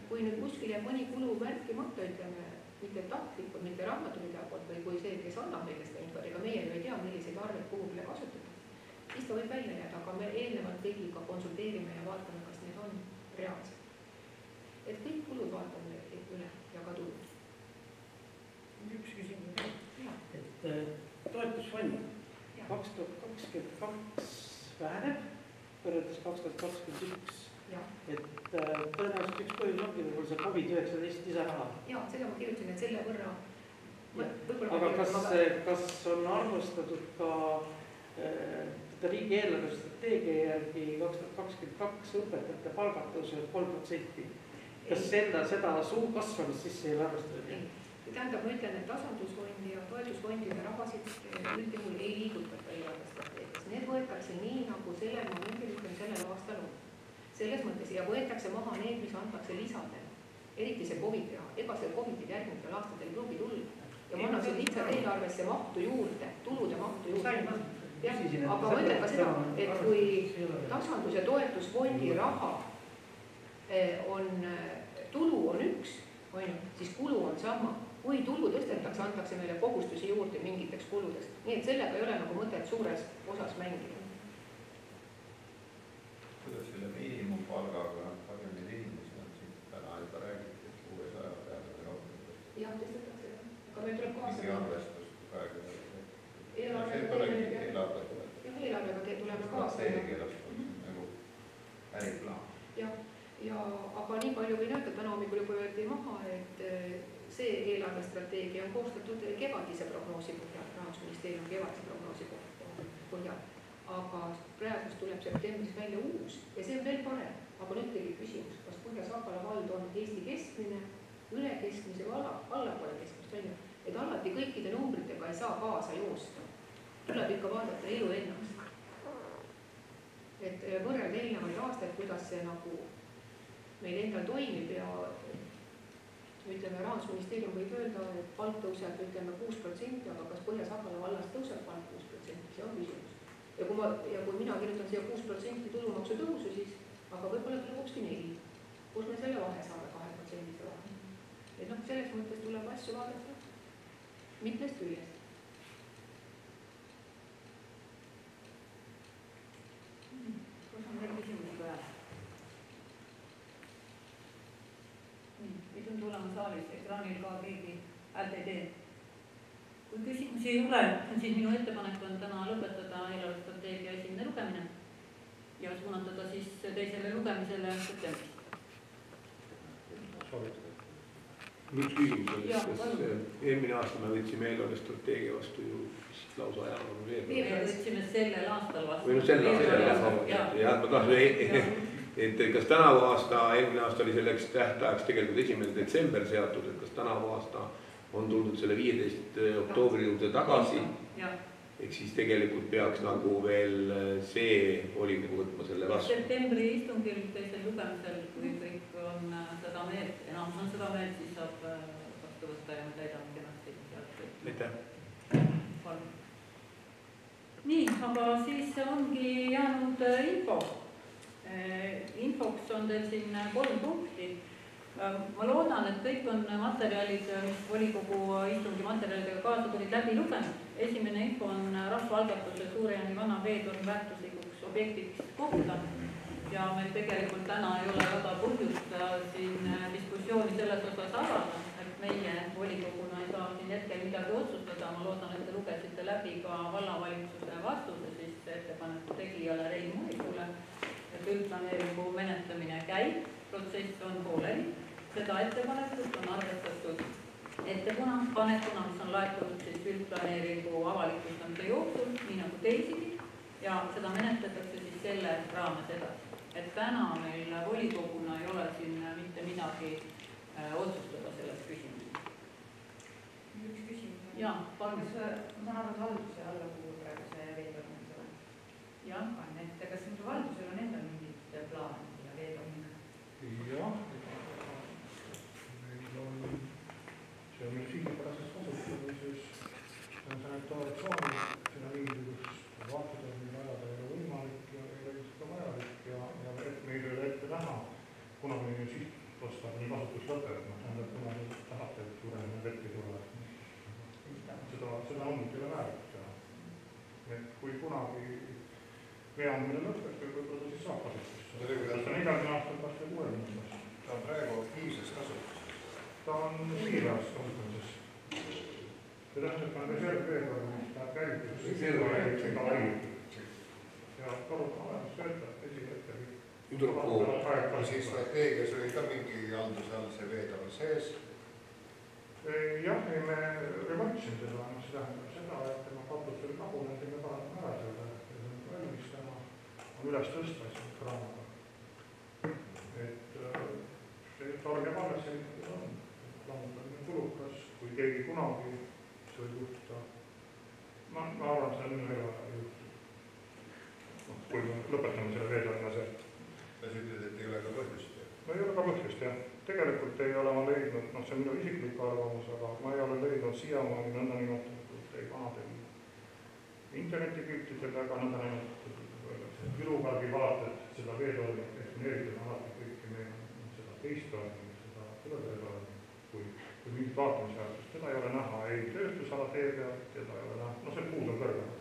Kui nüüd kuskil jääb mõni kulu märkimata, ütleme, mitte tahtlikult, mitte raamatupidaja poolt või kui see, kes annab meile seda infot, ega meie ei tea, milliseid arveid kuhugile kasutada, siis ta võib välja jääda, aga me eelnevalt kõigiga konsulteerime ja vaatame, kas need on reaalsed. Et kõik kulud vaatame üle ja ka tulud. Üks küsimus, et toetusfond 2022 väheneb võrreldes 2021. Et tõenäoliselt üks põhjus ongi võib-olla see COVID-19 lisaraha. Jaa, seda ma kirjutasin, et selle võrra. Aga kas on arvustatud ka riigi eelarvestrateegia järgi 2022 õpetajate palgatõusu 3%? Kas seda suur kasvamist sisse ei arvestatud? Tähendab, ma ütlen, et tasandusfondi ja toetusfondide rahasid üldjuhul ei liigutata eelarvestrateegias. Need võetakse nii, nagu sellel momendil, sellel aastal on. Selles mõttes ja võetakse maha need, mis antakse lisadena. Eriti see COVID raha. Ega see COVID-id järgmisel aastatel ei pruugi tulla. Ja ma annaksin lihtsalt eelarvesse mahtu juurde, tulude mahtu juurde. Aga ma ütlen ka seda, et kui tasandus- ja toetusfondi raha on, tulu on üks, siis kulu on sama. Kui tulu tõstetakse, antakse meile kohustusi juurde mingiteks kuludest. Nii et sellega ei ole nagu mõtet suures osas mängida. Kuidas selle miinimumpalgaga, palju neid inimesi on siin täna juba räägiti, 600 peale või rohkem? Jah, tõstetakse. Aga meil tuleb kaasa. Mingi arvestus praegu. Eelarvega tuleme kaasa. Strateegiast on nagu äriplaan. Ja aga nii palju võin öelda, täna hommikul juba võeti maha, et see eelarvestrateegia on koostatud kevadise prognoosi põhjal, Rahandusministeeriumi kevadise prognoosi põhjal. Aga praegust tuleb septembris välja uus ja see on veel parem. Aga nüüd tegi küsimus, kas Põhja-Sakala vald on Eesti keskmine, üle keskmise või allapoole keskmist, et alati kõikide numbritega ei saa kaasa joosta. Tuleb ikka vaadata elu ennast. Et võrrelda eelnevaid aastaid, kuidas see nagu meil endal toimib ja ütleme, Rahandusministeerium võib öelda, et palk tõuseb, ütleme 6%, aga kas Põhja-Sakala vallas tõuseb palk 6%, see on küsimus. Ja kui mina kirjutan siia 6% tulumaksu tõusu, siis aga võib-olla tuleb hoopski 4. Kus me selle vahe saame 2% vahe? Et selles mõttes tuleb asju vaadata mitmest küljest. Kus on veel küsimusi vaja? Mis on tulema saalis, ekraanil ka keegi häält ei tee. Kui küsimusi ei ole, siis minu ettepanek on täna lõpetada eelarvestrateegia esimene lugemine ja suunatada siis teisele lugemisele septembris. Üks küsimus oli, kas eelmine aasta me võtsime eelarvestrateegia vastu ju lausa jaanuari veebruari. Me võtsime sellel aastal vastu. Või sellel aastal, jah, ma tahan, et kas tänavu aasta, eelmine aasta oli selleks tähtajaks tegelikult 1. detsember seatud, et kas tänavu aasta on tuldud selle 15. oktoobri juurde tagasi. Ehk siis tegelikult peaks nagu veel see volikogu võtma selle vastu. Septembri istungil teisel lugemisel, kui kõik on seda meelt, enamus on seda meelt, siis saab vastu võtta ja me täidame kenasti. Aitäh. Nii, aga siis ongi jäänud info. Infoks on teil siin 3 punkti. Ma loodan, et kõik on materjalid, mis volikogu istungi materjalidega kaasa tulid läbi lugenud. Esimene info on rahvaalgatuse Suure-Jaani vana veetorn väärtuslikuks objektiks koguda. Ja meil tegelikult täna ei ole väga põhjust siin diskussiooni selles osas avada, et meie volikoguna ei saa siin hetkel midagi otsustada. Ma loodan, läbi ka vallavalitsuse vastuse siis ettepaneku tegijale Rein Muisule, et üldplaneeringu menetlemine käib, protsess on pooleli. Seda ettepanekut on arvestatud ettepanekuna, mis on laekunud siis üldplaneeringu avalikustamise jooksul, nii nagu teisigi, ja seda menetletakse siis selle raames edasi. Et täna meil volikoguna ei ole siin mitte midagi otsustada selles küsimuses. Üks küsimus. Jaa, palun. Ma saan aru, et valduse alla kuulub praegu see veetormisele. Jah. Kas valdusel on endal mingid plaanid ja veetormisele? Jah. See on meil sihipärases kasutuses. See on sanitaartsooni, sinna mingisugust vaatudel ajada ei ole võimalik ja ei ole seda vajalik ja meil ei ole ette näha, kuna meil ju sihtotstarbe nii kasutus lõpeb, tähendab, kuna te tahate, et suuremine vett ei tule. Seda ongi teile väärt teha. Et kui kunagi veeandmine lõpeb, võib-olla ta siis saab kasutusse. Ta on 40 aastat kas või 60 aastat. Ta on praegu aktiivses kasutuses. Ta on piiras kasutamises. See tähendab, et on reservveetorm, mis ta käivitus. See ka käivitud. Ja korruta olemas töötab, esiletter. Siis strateegias oli ka mingi halduse all see veetorm sees? Jah, me remontsime seda, see tähendab seda, et tema katus oli kagunenud ja me parandame ära selle. See on valmis täna, on üles tõsta siis kraanaga. Et see torn jääb alles selline on. Lammutamine kulukas, kui keegi kunagi see võib juhtuda. Ma arvan, et seda minu ei ole juhtuda. Kui me lõpetame selle veetorna sealt. Sa ütled, et ei ole ka põhjust? No ei ole ka põhjust, jah. Tegelikult ei ole ma leidnud, see on minu isiklik arvamus, aga ma ei ole leidnud siiamaani nõnda nimetatud ei vanadel internetikültidel ega nõnda nimetatud Vilukalgi vaated seda veetormi eksponeeritud alati kõiki meil seda teist tormi, seda tuleveetormi, kui mingit vaatamisväärtust. Teda ei ole näha ei tööstusala tee pealt, teda ei ole näha, see puud on kõrgem.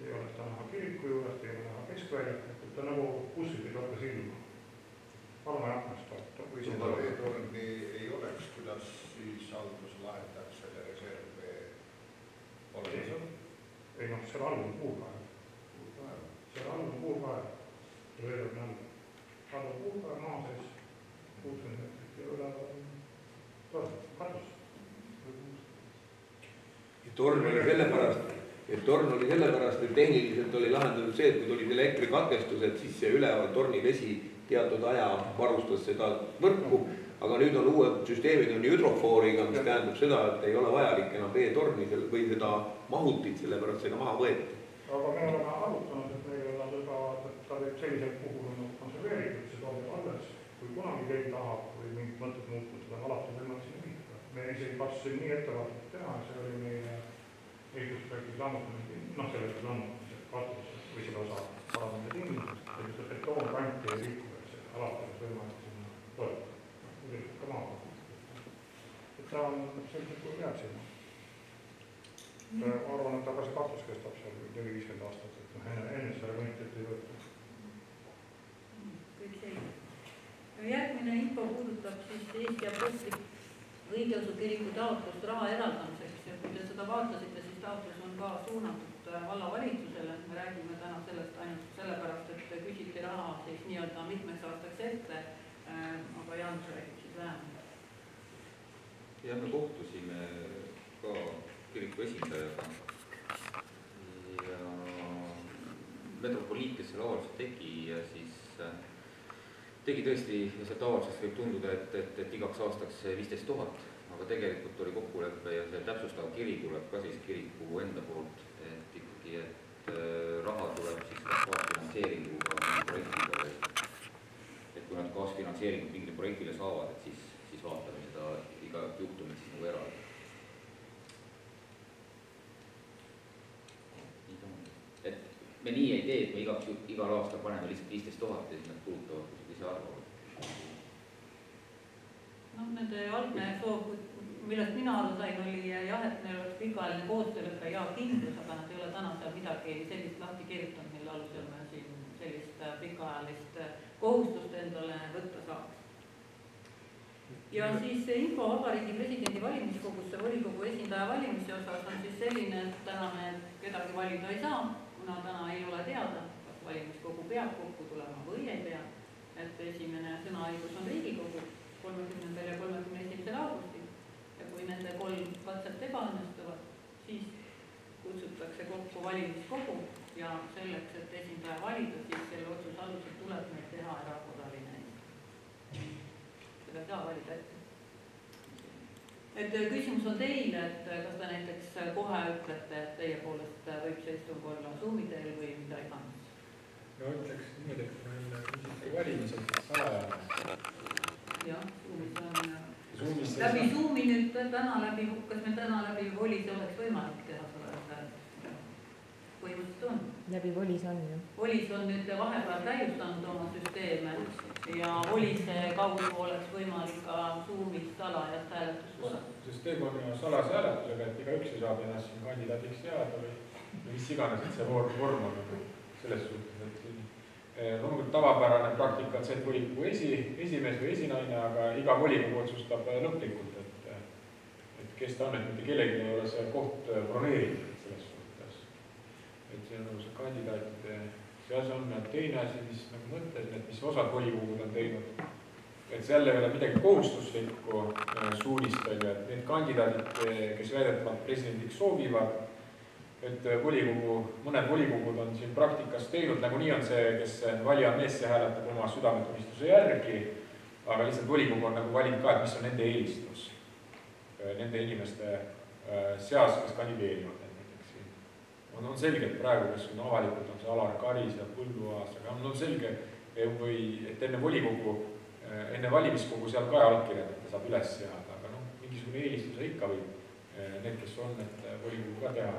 Ei ole seda näha kiriku juurest, ei ole näha keskväljalt, ta nagu bussid ei torka silma. Palma jaknast toeta. Kui seda veetorni ei oleks, kuidas siis haldus lahendab selle reservvee olemas? Ei seal all on puurkaev. Seal all on puurkaev. Ja veetorni all. All on puurkaev maa sees. 60 meetrit ja üle torn, katus. Torn oli sellepärast, et tehniliselt oli lahendatud see, et kui tulid elektrikatkestused, siis see üleval torni vesi teatud aja varustas seda võrku, aga nüüd on uued süsteemid on hüdrofooriga, mis tähendab seda, et ei ole vajalik enam veetorni või seda mahutit, sellepärast seda maha võeti. Aga me oleme arutanud, et meil on seda, ta võib sellisel puhul on konserveeritud, see toodab alles, kui kunagi keegi tahab või mingid mõtted muutud, seda on alati võimalik sinna viita. Me isegi katsusin nii ettevaatult teha, see oli meie ehitusprojektis lammutamine, sellest lammutamine katus või seda osa paranemise tingimusest, sellist betoonkanti ei liiku. Alati on võimalik sinna toetada. Muidugi ka maa. Et ta on selgelt kui jääb sinna. Ma arvan, et aga see katus kestab seal 4-50 aastat, et enne seda remontit ei võtta. Kõik selge. Järgmine info puudutab siis Eesti Apostlik Õigeusu Kiriku taotlust raha eraldamiseks ja kui te seda vaatasite, siis taotlus on ka suunatud vallavalitsusele. Me räägime täna sellest ainult sellepärast, et küsiti raha siis nii-öelda mitmeks aastaks ette, aga Jaanus räägib siis vähem. Ja me kohtusime ka kiriku esindajaga ja metropoliit, kes selle avalduse tegi ja siis tegi tõesti, ja sealt avaldusest võib tunduda, et igaks aastaks 15 000, aga tegelikult oli kokkulepe ja see täpsustav kiri tuleb ka siis kiriku enda poolt, et ikkagi, et raha tuleb siis kaasfinantseeringuga projektile. Et kui nad kaasfinantseeringut mingile projektile saavad, et siis vaatame seda iga juhtumit siis nagu eraldi. Et me nii ei tee, et me igal aastal paneme lihtsalt 15 000 ja siis nad kulutavad ise arvavad. Nende algne soov, millest mina aru sain, oli jah, et neil oleks pikaajaline koostöölepe ja kindlus, aga nad ei ole täna seal midagi sellist lahti kirjutanud, mille alusel me siin sellist pikaajalist kohustust endale võtta saaks. ja siis see info Vabariigi Presidendi valimiskogusse volikogu esindaja valimise osas on siis selline, et täna me kedagi valida ei saa, kuna täna ei ole teada, kas valimiskogu peab kokku tulema või ei pea. Et esimene sõnaõigus on Riigikogu 30. ja 31. augustil ja kui nende 3 katset ebaõnnestuvad, siis kutsutakse kokku valimiskogu ja selleks, et esindaja valida, siis selle otsuse alusel tuleb meil teha erakorraline. Seda saa valida ette. Et küsimus on teile, et kas te näiteks kohe ütlete, et teie poolest võib see istung olla Zoomi teel või mida iganes? No ütleks niimoodi, et meil valimised salajane. Jah, Zoomis on läbi Zoomi nüüd täna läbi, kas meil täna läbi Volis oleks võimalik teha salajast? Põhimõtteliselt on. Läbi Volis on, jah. Volis on nüüd vahepeal täiustanud oma süsteeme ja Volise kaudu oleks võimalik ka Zoomis salajast hääletust olla. Süsteem on ju salase hääletusega, et igaüks ei saab ennast siin kandidaadiks seada või mis iganes, et see vorm on selles suhtes. Loomulikult tavapärane praktika on see, et volikogu esimees või esinaine, aga iga volikogu otsustab lõplikult, et kes ta on, et mitte kellegi ei ole see koht broneeritud selles suhtes. Et see on see kandidaatide seas on teine asi, mis nagu mõtlesin, et mis osad volikogud on teinud. Et seal ei ole midagi kohustuslikku suunistega, et need kandidaadid, kes väidetavalt presidendiks soovivad, et mõned volikogud on siin praktikas teinud, nagu nii on see, kes valija mees, see hääletab oma südametunnistuse järgi, aga lihtsalt volikogu on nagu valinud ka, et mis on nende eelistus nende inimeste seas, kes kandideerivad. On selge, et praegu, kes on avalikult, on see Alar Karis ja Põlluaas, aga on selge, et enne valimiskogu seal ka allkirjad, et ta saab üles seada, aga mingisugune eelistuse ikka võib need, kes on, et volikogu ka teha.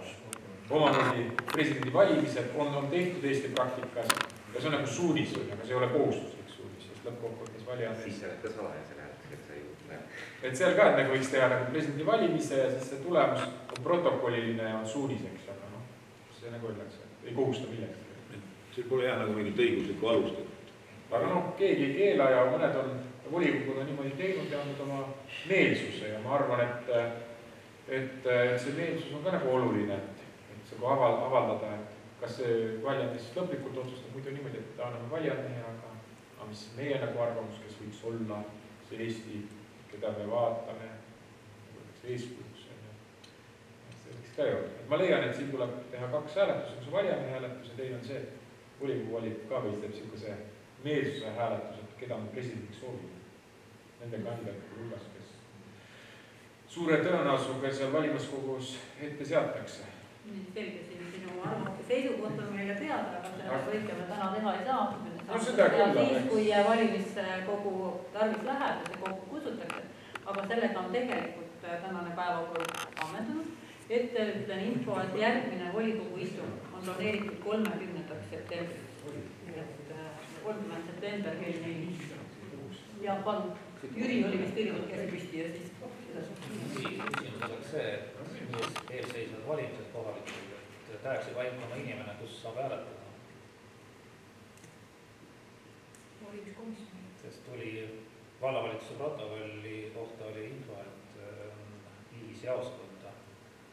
Omamoodi presidendi valimised on tehtud Eesti praktikas ja see on nagu suunis, aga see ei ole kohustuslik suunis, sest lõppkokkuvõttes valija on... Siis sa oled ka salajasel hääletusel, et sa ei juhtu. Et seal ka, et nagu võiks teha nagu presidendi valimise ja siis see tulemus on protokolliline ja on suuniseks, aga see nagu öeldakse, ei kohusta millegi. See pole hea nagu mingit õiguslikku alust. Aga keegi ei keela ja mõned volikogud on niimoodi teinud ja andnud oma meelsuse ja ma arvan, et see meelsus on ka nagu oluline, et see avaldada, et kas see valijandis lõplikult otsustab muidu niimoodi, et ta anname valijandini, aga mis meie nagu arvamus, kes võiks olla see Eesti, keda me vaatame, eeskujuks. See võiks ka jõuda. Ma leian, et siin tuleb teha 2 hääletus, see valijani hääletus ja teine on see, et volikogu valib ka või teeb niisuguse meelsuse hääletus, et keda me presidendiks soovime. Nende kandidaatide hulgas, kes suure tõenäosusega seal valimiskogus ette seatakse. Selge sinu arvamuste seisukoht on meile teada, aga seda kõike me täna teha ei saa. Siis, kui valimiskogu tarvis läheb ja see kokku kutsutakse, aga sellega on tegelikult tänane päevakord ammendunud. Ette ütlen info, et järgmine volikogu istung on planeeritud 30. septembriks. 30. september kell 4. Ja palun, Jüri oli vist kõigepealt käsi püsti ja siis küsimus oleks see, et eelseisvad valimised kohalikud, et täheks paika oma inimene, kus saab hääletada. Sest tuli vallavalitsuse protokolli kohta oli info, et 5 jaoskonda,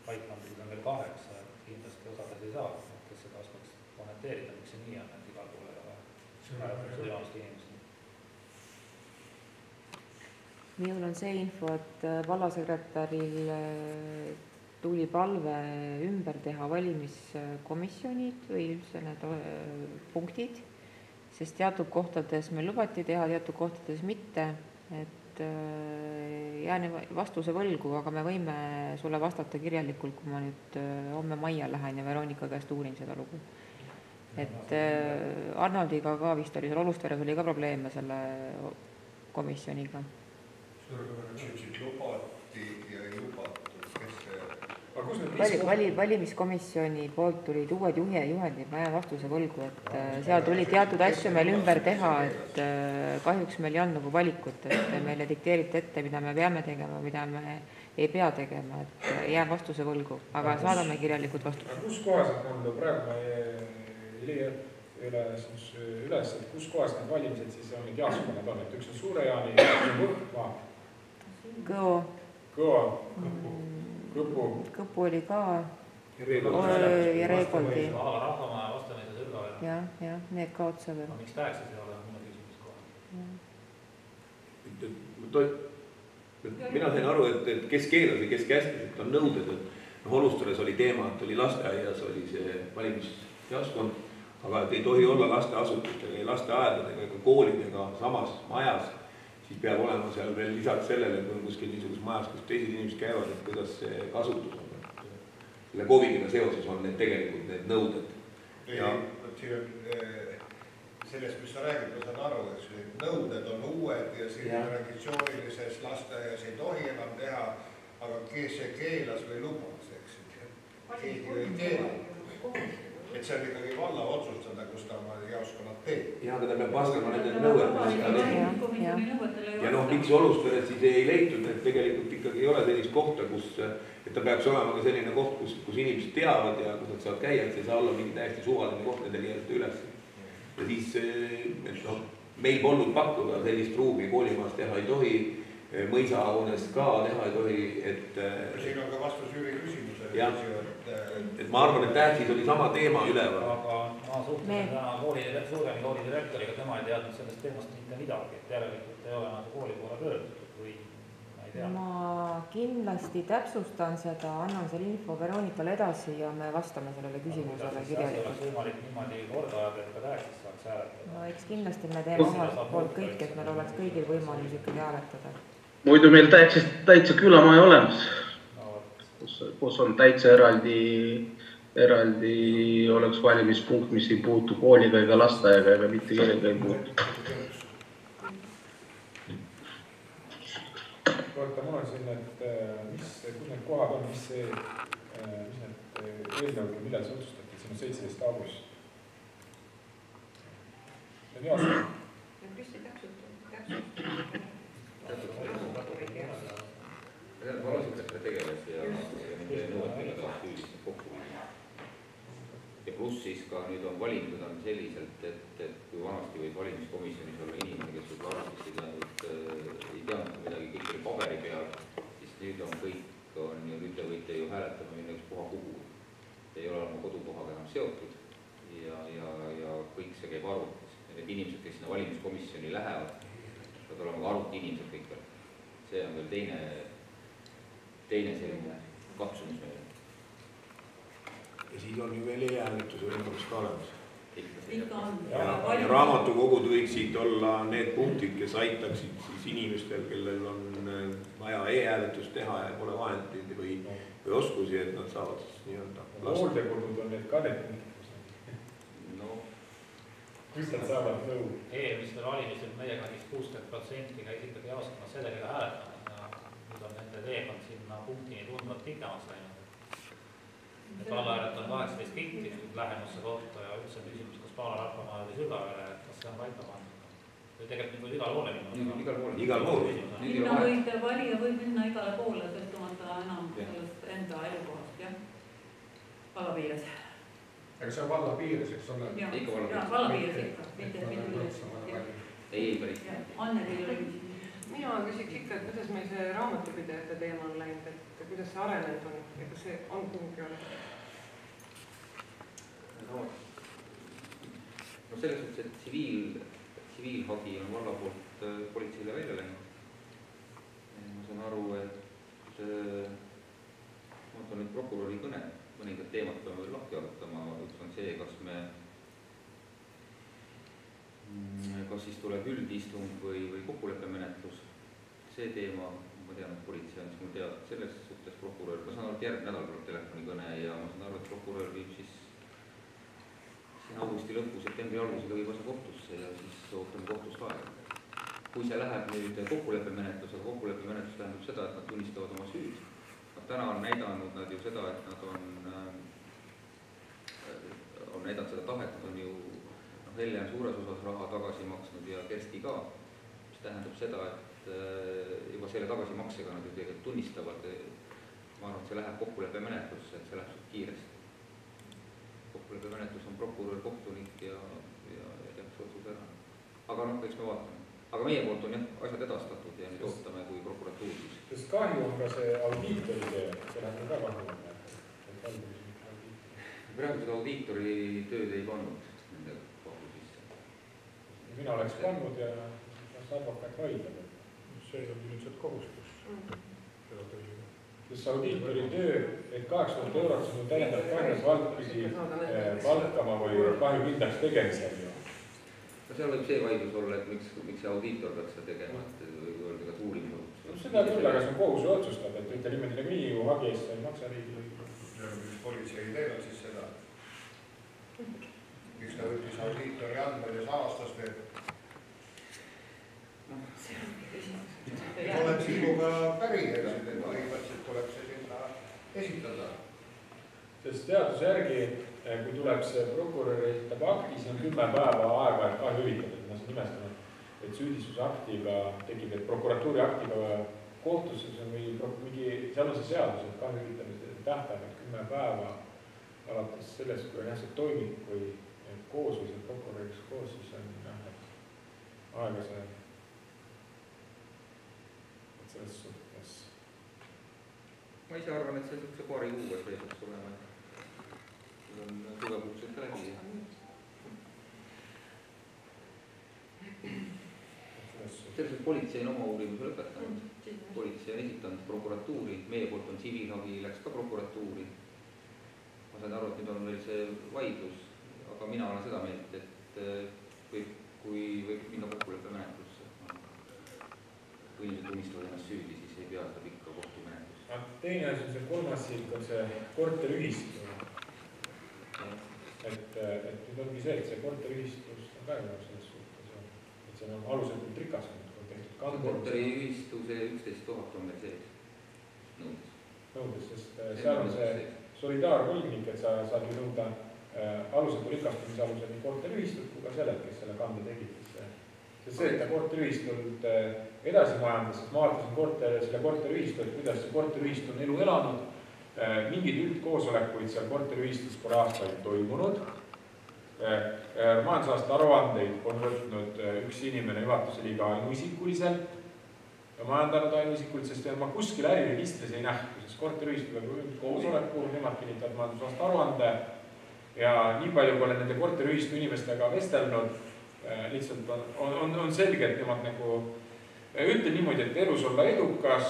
paiklandid on veel 8, et kindlasti osades ei saa, kes seda oskaks kommenteerida, miks see nii on, et igal pool ei ole hääletusvõimalust inimesed. Minul on see info, et vallasekretäril tuli palve ümber teha valimiskomisjonid või üldse need punktid, sest teatud kohtades meil lubati teha, teatud kohtades mitte, et jään vastuse võlgu, aga me võime sulle vastata kirjalikult, kui ma nüüd homme majja lähen ja Veronika käest uurin seda lugu. Et Arnoldiga ka vist oli seal Olustveres oli ka probleeme selle komisjoniga. Lubati ja ei lubatud, kes see... Valimiskomisjoni poolt tulid uued juhendid, ma jään vastuse võlgu, et seal tuli teatud asju meil ümber teha, et kahjuks meil ei olnud nagu valikut, et meile dikteeriti ette, mida me peame tegema, mida me ei pea tegema, et jään vastuse võlgu, aga saadame kirjalikud vastuse. Kus kohas on praegu ma ei leia üles, et kus kohas need valimised siis on need jaaskonnad on, et üks on Suure-Jaani, üks on Võrkmaa Kõpu oli ka ja Reegoldi. Rahvamaja vastamise Sõrgaväe. jah, need kaotsa veel. Miks Täheksis ei ole minu küsimus kohe? Mina sain aru, et kes keelas või kes käskis, et on nõuded, et Alustares oli teema, et oli lasteaias oli see valimisjaoskond, aga et ei tohi olla lasteasutustega, ei lasteaedadega ega koolidega samas majas, siis peab olema seal veel lisaks sellele, kui on kuskil niisugust majas, kus teised inimesed käivad, et kuidas see kasutus on. Selle COVIDiga seoses on need tegelikult need nõuded. Sellest, mis sa räägid, ma saan aru, et nõuded on uued ja siin traditsioonilises lasteaias ei tohi enam teha, aga kes see keelas või lubas, eks? Keegi ei keela. Et see on ikkagi valla otsustada, kus ta oma jaoskonnad teeb. Ja, aga ta peab vastama nende nõuetele. Ja miks Alustares siis ei leitud, et tegelikult ikkagi ei ole sellist kohta, kus et ta peaks olema ka selline koht, kus inimesed teavad ja kus nad saavad käia, et see ei saa olla mingi täiesti suvaline koht nende nii-öelda üles. Ja siis meil polnud pakkuda sellist ruumi koolimaas teha ei tohi, mõisahoones ka teha ei tohi, et... Siin on ka vastus Jüri küsimusele. Et ma arvan, et Tähtis oli sama teema üleval. Aga ma suhtlesin täna suuremi kooli direktoriga, tema ei teadnud sellest teemast mitte midagi, et järelikult ei ole nagu kooli poole pöördutud või ma ei tea. Ma kindlasti täpsustan seda, annan selle info Veronikale edasi ja me vastame sellele küsimusele kirjalikult. Oleks võimalik niimoodi korda ajada, et ka Tähtis saaks hääletada. No eks kindlasti me teeme omalt poolt kõik, et meil oleks kõigil võimalus ikkagi hääletada. Muidu meil täitsa külamaja olemas, kus on täitsa eraldi oleks valimispunkt, mis ei puutu kooliga ega lasteaega ega mitte kellega ei puutu. Korta, mul on siin, et mis need kohad on, mis need eelnõud, millal see otsustati, siin on 17 august. See on jaost. Kristi täpselt. Valusekretär tegeles ja nende nõuetele tahaks üldiselt kokku viia. Ja pluss siis ka nüüd on valimised on selliselt, et kui vanasti võis valimiskomisjonis olla inimene, kes võib arvestisi ei teadnud midagi, kõik oli paberi peal, siis nüüd on kõik, ja nüüd te võite ju hääletama minna üks puha kuhu. Ei ole oma kodukohaga enam seotud ja kõik see käib arvutis. Ja need inimesed, kes sinna valimiskomisjoni lähevad, peavad olema ka arvuti inimesed kõik veel. See on veel teine selline katsumus meile. Ja siis on ju veel e-hääletuse võimalus ka olemas. Ja raamatukogud võiksid olla need punktid, kes aitaksid siis inimestel, kellel on vaja e-hääletust teha ja pole vahendid või oskusi, et nad saavad siis nii-öelda hooldekodud on need ka need punktid. Kus nad saavad nõu? Eelmistel valimistel meiega siis 60% käis ikkagi jaoskonnas sellega hääletamas ja nüüd on nende teekond sinna punktini tundvalt pikemaks läinud. Vallahäälet on 18 kinti nüüd lähemusse kohta ja üldse küsimus, kas Paala Rahvamaja või Sõrgaväele, et kas see on paika pandud. Või tegelikult nüüd igal poole minna. Igal pool. Valija võib minna igale poole, sõltumata enam sellest enda elukohast, jah? Valla piires. Aga see on valla piires, eks ole? Jah, valla piires ikka, mitte üles. Ei, päris. Anneli oli. Mina küsiks ikka, et kuidas meil see raamatupidajate teema on läinud, et kuidas see arenenud on, ja kas see on kuhugi olnud? No selles suhtes, et tsiviilhagi on valla poolt politseile välja läinud. Ma saan aru, et ma nüüd prokuröri kõne, mõningad teemad peame veel lahti arutama, üks on see, kas siis tuleb üldistung või kokkuleppemenetlus. See teema, ma tean, et politsei andis mul teada selles suhtes prokurör, ma saan aru, et järgmine nädal tuleb telefonikõne ja ma saan aru, et prokurör viib siis augusti lõppu, septembri algusega viib osa kohtusse ja siis ootame kohtust aega. Kui see läheb nüüd kokkuleppemenetlus, aga kokkuleppemenetlus tähendab seda, et nad tunnistavad oma süüd. Täna on näidanud nad ju seda, et nad on näidanud seda tahet, nad on ju Helle on suures osas raha tagasi maksnud ja Kersti ka, mis tähendab seda, et juba selle tagasimaksega nad ju tegelikult tunnistavad, ma arvan, et see läheb kokkuleppemenetlusse, et see läheb suht kiiresti. Kokkuleppemenetlus on prokurör, kohtunik ja tehakse otsus ära. Aga eks me vaatame. Aga meie poolt on jah asjad edastatud ja nüüd ootame, kui prokuratuur siis sest kahju on ka see audiitori töö, sellest on ka kahju. praegu seda audiitori tööd ei pannud nende kahju sisse. Mina oleks pannud ja las advokaat vaidleb. See on ilmselt kohustus. Sest audiitori töö, et 8000 eurot on täiendav kahjus valdpidi palkama või kahju kindlaks tegemisel. Seal võib see vaidlus olla, et miks see audiitor peaks seda tegema, et või öelda ka tuurimisel. Seda küll, aga see on kohus otsustab, et ütle niimoodi nagu nii ju hagi eest ei maksa riigile. Politsei ei teenud siis seda. Miks ta võttis audiitori andmed ja salastas veel? Olen sinuga päri, et põhimõtteliselt tuleb see sinna esitada. Sest seaduse järgi, kui tuleb see prokuröri esitab akti, siis on 10 päeva aega, et kahju hüvitada. Ma olen nimestanud, et süüdistusaktiga tekib, et prokuratuuri aktiga kohtusse, seal on see seadus, et kahju hüvitamise tähtaeg, et 10 päeva alates sellest, kui on see toimik või koos või see prokuröriks koos, siis on aega see, et selles suhtes. Ma ise arvan, et see paari kuues veel peaks olema. See on tugevuksed ka läbi. Selles politsei on oma uurimise lõpetanud. Politsei on esitanud prokuratuuri, meie poolt on tsiviilhagi, läks ka prokuratuuri. Ma sain aru, et nüüd on veel see vaidlus, aga mina olen seda meelt, et kui võib minna kokkuleppe menetlusse. Kui inimesed tunnistavad ennast süüdi, siis ei pea seda pikka kohtumenetlusse. Teine asi on see kolmas siit, on see korteriühistu. Et nüüd ongi see, et see korteriühistus on ka juba selles suhtes, et see on aluselt rikastanud. Korteriühistu see 11 000 on meil sees nõudes, sest seal on see solidaarvõlgnik, et sa saad ju nõuda alusetu rikastamise alusel nii korteriühistut kui ka sellelt, kes selle kande tegid. See, et ta korteriühistult edasi majandas, sest ma vaatasin selle korteriühistu, et kuidas see korteriühistu on elu elanud. Mingid üldkoosolekuid seal korteriühistus pole aastaid toimunud. Majandusaasta aruandeid on võtnud üks inimene juhatuse liiga ainuisikuliselt ja majandanud ainuisikuliselt, sest ma kuskil äriregistris ei nähtu, sest korteriühistu peab üldkoosoleku, nemad kinnitavad majandusaasta aruande ja nii palju, kui olen nende korteriühistu inimestega vestelnud, lihtsalt on selge, et nemad nagu ütlen niimoodi, et elus olla edukas,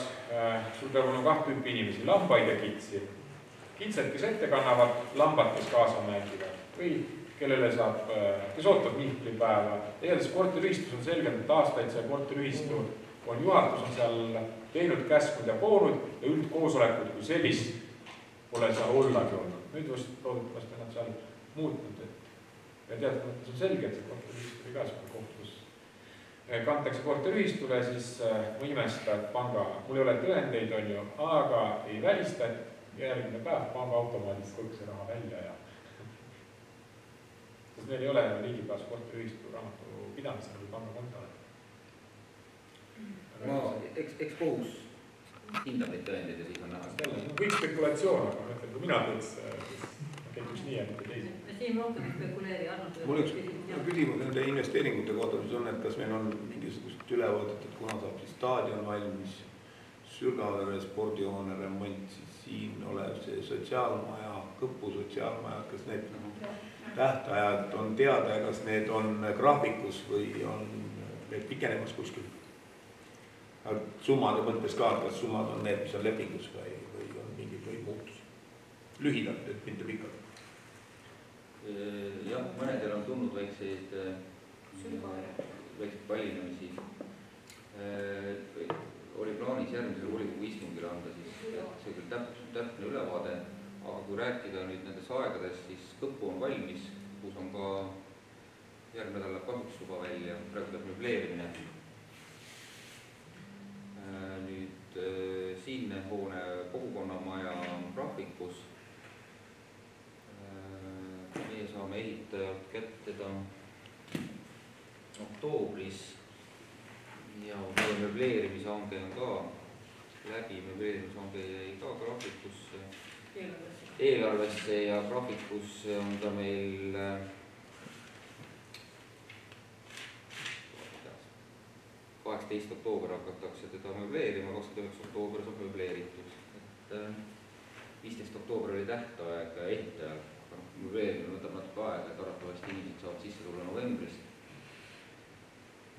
sul peab olema 2 tüüpi inimesi, lambaid ja kitsi. Kitsed, kes ette kannavad, lambad, kes kaasa mängivad või kellele saab, kes ootab mihklipäeva. Eeldes korteriühistus on selgelt, et aastaid see korteriühistu on juhatus on seal teinud käskud ja poonud ja üldkoosolekud kui sellist pole seal ollagi olnud. Nüüd loodetavasti on nad seal muutnud, ja teatud mõttes on selge, et see korteriühistu või ka kohtus kantakse korteriühistule, siis ma imesta, et panga, mul ei ole tõendeid, on ju, aga ei välista, et järgmine päev panga automaadist kõik see raha välja ja sest meil ei ole ligipääs korteriühistu raamatu pidamisel või panga kontole. Eks kohus hindab neid tõendeid ja siis on näha. Kõik spekulatsioon, aga ma ütlen, kui mina teeks, käituks nii ja mitte teisi. Siim rohkem spekuleeri, Arnold. Mul üks küsimus nende investeeringute kohta, mis on, et kas meil on mingisugust ülevaadet, et kuna saab siis staadion valmis, Sügavere spordihoone remont, siis siin olev see sotsiaalmaja, Kõpu sotsiaalmaja, kas need tähtajad on teada ja kas need on graafikus või on need pikenemas kuskil? Summade mõttes ka, kas summad on need, mis on lepingus või on mingid või muutus? Lühidalt, et mitte pikalt. Jah, mõnedel on tulnud väikseid vallinemisi. Oli plaanis järgmisel volikogu istungil anda siis see küll täpne ülevaade, aga kui rääkida nüüd nendes aegades, siis Kõpu on valmis, kus on ka järgmine nädal kahjuks juba välja, praegu peab möbleerimine. Nüüd siinne hoone kogukonnamaja on graafikus. Meie saame ehitajalt kätte ta oktoobris ja meie möbleerimishange on ka läbi, möbleerimishange jäi ka graafikusse, eelarvesse ja graafikus on ta meil 18 12 oktoober hakatakse teda möbleerima, 29 oktoober saab möbleeritud. Et 15 oktoober oli tähtaeg ehitajal, aga möbleerimine võtab natuke aega, et arvatavasti inimesed saavad sisse tulla novembris.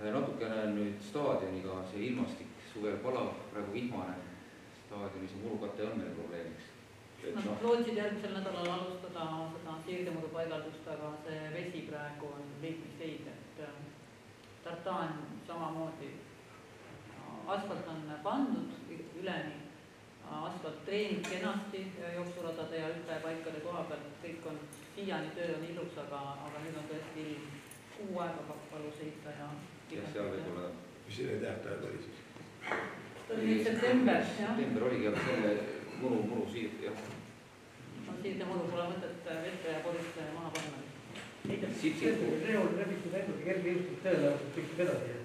Natukene nüüd staadioniga see ilmastik suvel palav, praegu vihmane, staadionis on murukate on meil probleemiks. Nad lootsid järgmisel nädalal alustada seda siirdemuru paigaldust, aga see vesi praegu on liikmisveid, et tartaan samamoodi. Asfalt on pandud üleni, asfalt treenib kenasti jooksuradade ja hüppepaikade koha pealt, kõik on, siiani töö on ilus, aga nüüd on tõesti kuu aega palus ehitada ja seal võib-olla. Mis selle tähtajad oli siis? Ta oli september, jah. September oligi, aga selle muru siird, jah. Siirde muru pole mõtet vette ja koriste maha panna. Reol rebitud endud ja kerge ilmselt tõenäoliselt tükib edasi.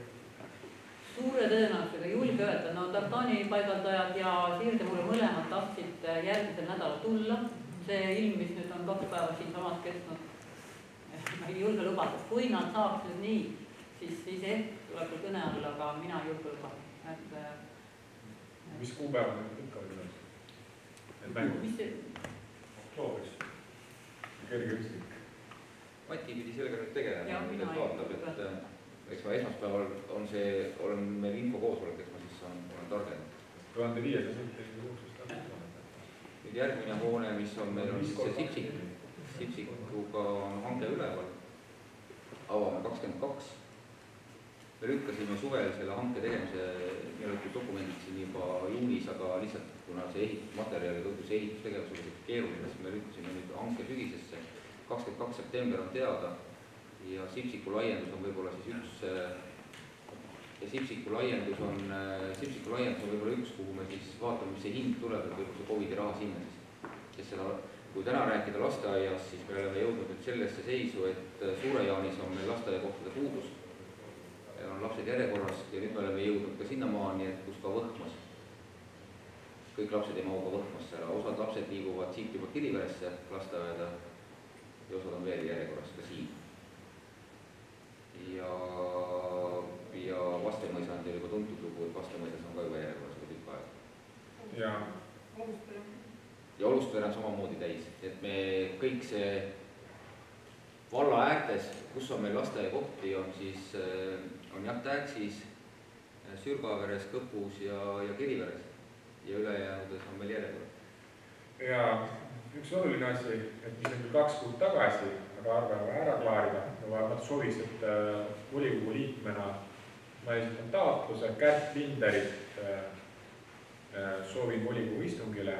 Suure tõenäosusega julge öelda, no tartaani paigaldajad ja siirdemuru mõlemad tahtsid järgmisel nädalal tulla. See ilm, mis nüüd on 2 päeva siin samas kestnud, ma ei julge lubada. Kui nad saaks nüüd nii, siis tuleb küll kõne alla, aga mina ei julge lubada. Mis kuupäeva nüüd ikka oli? Mis see? Oktoobris. Kerge ükstik. Mati pidi sellega nüüd tegelema, mida vaatab, et eks ma esmaspäeval olen meil infokoosolek, et ma siis olen targend. 1500 sõltigi uksest. Nüüd järgmine hoone, mis on meil on see Sipsikuga on hange üleval. Avame 22. Me lükkasime suvel selle hanke tegemise, meil olid dokumendid siin juba juunis, aga lihtsalt kuna see ehitusmaterjali tõugus ehitustegevus oli keeruline, siis me lükkasime nüüd hanke sügisesse. 22 september on teada ja Sipsiku laiendus on võib-olla siis Sipsiku laiendus on võib-olla üks, kuhu me siis vaatame, mis see hind tuleb, et võib-olla see COVID-i raha sinna siis. Kui täna rääkida lasteaias, siis me oleme jõudnud nüüd sellesse seisu, et Suure-Jaanis on meil lasteaiakohtade puudus. On lapsed järjekorras ja nüüd me oleme jõudnud ka sinnamaani, et kus ka Võhmas. Kõik lapsed ei mahu ka Võhmasse ära, osad lapsed liiguvad siit juba Kiriveresse lasteaeda ja osad on veel järjekorras ka siin. Ja Vastemõisa on teil juba tuntud lugu, et Vastemõisas on ka juba järjekorras ka tükk aega. Ja Olustvere on samamoodi täis, et me kõik see valla äärtes, kus on meil lasteaiakohti, on siis on Täksis, Sürgaveres, Kõpus ja Kiriveres ja ülejäänudes on meil järjekorras. Ja üks oluline asi, et mis on 2 kuud tagasi, aga arvega ära klaarida, ma sooviks, et volikogu liikmena ma esitan taotluse Kärt Linderit soovin volikogu istungile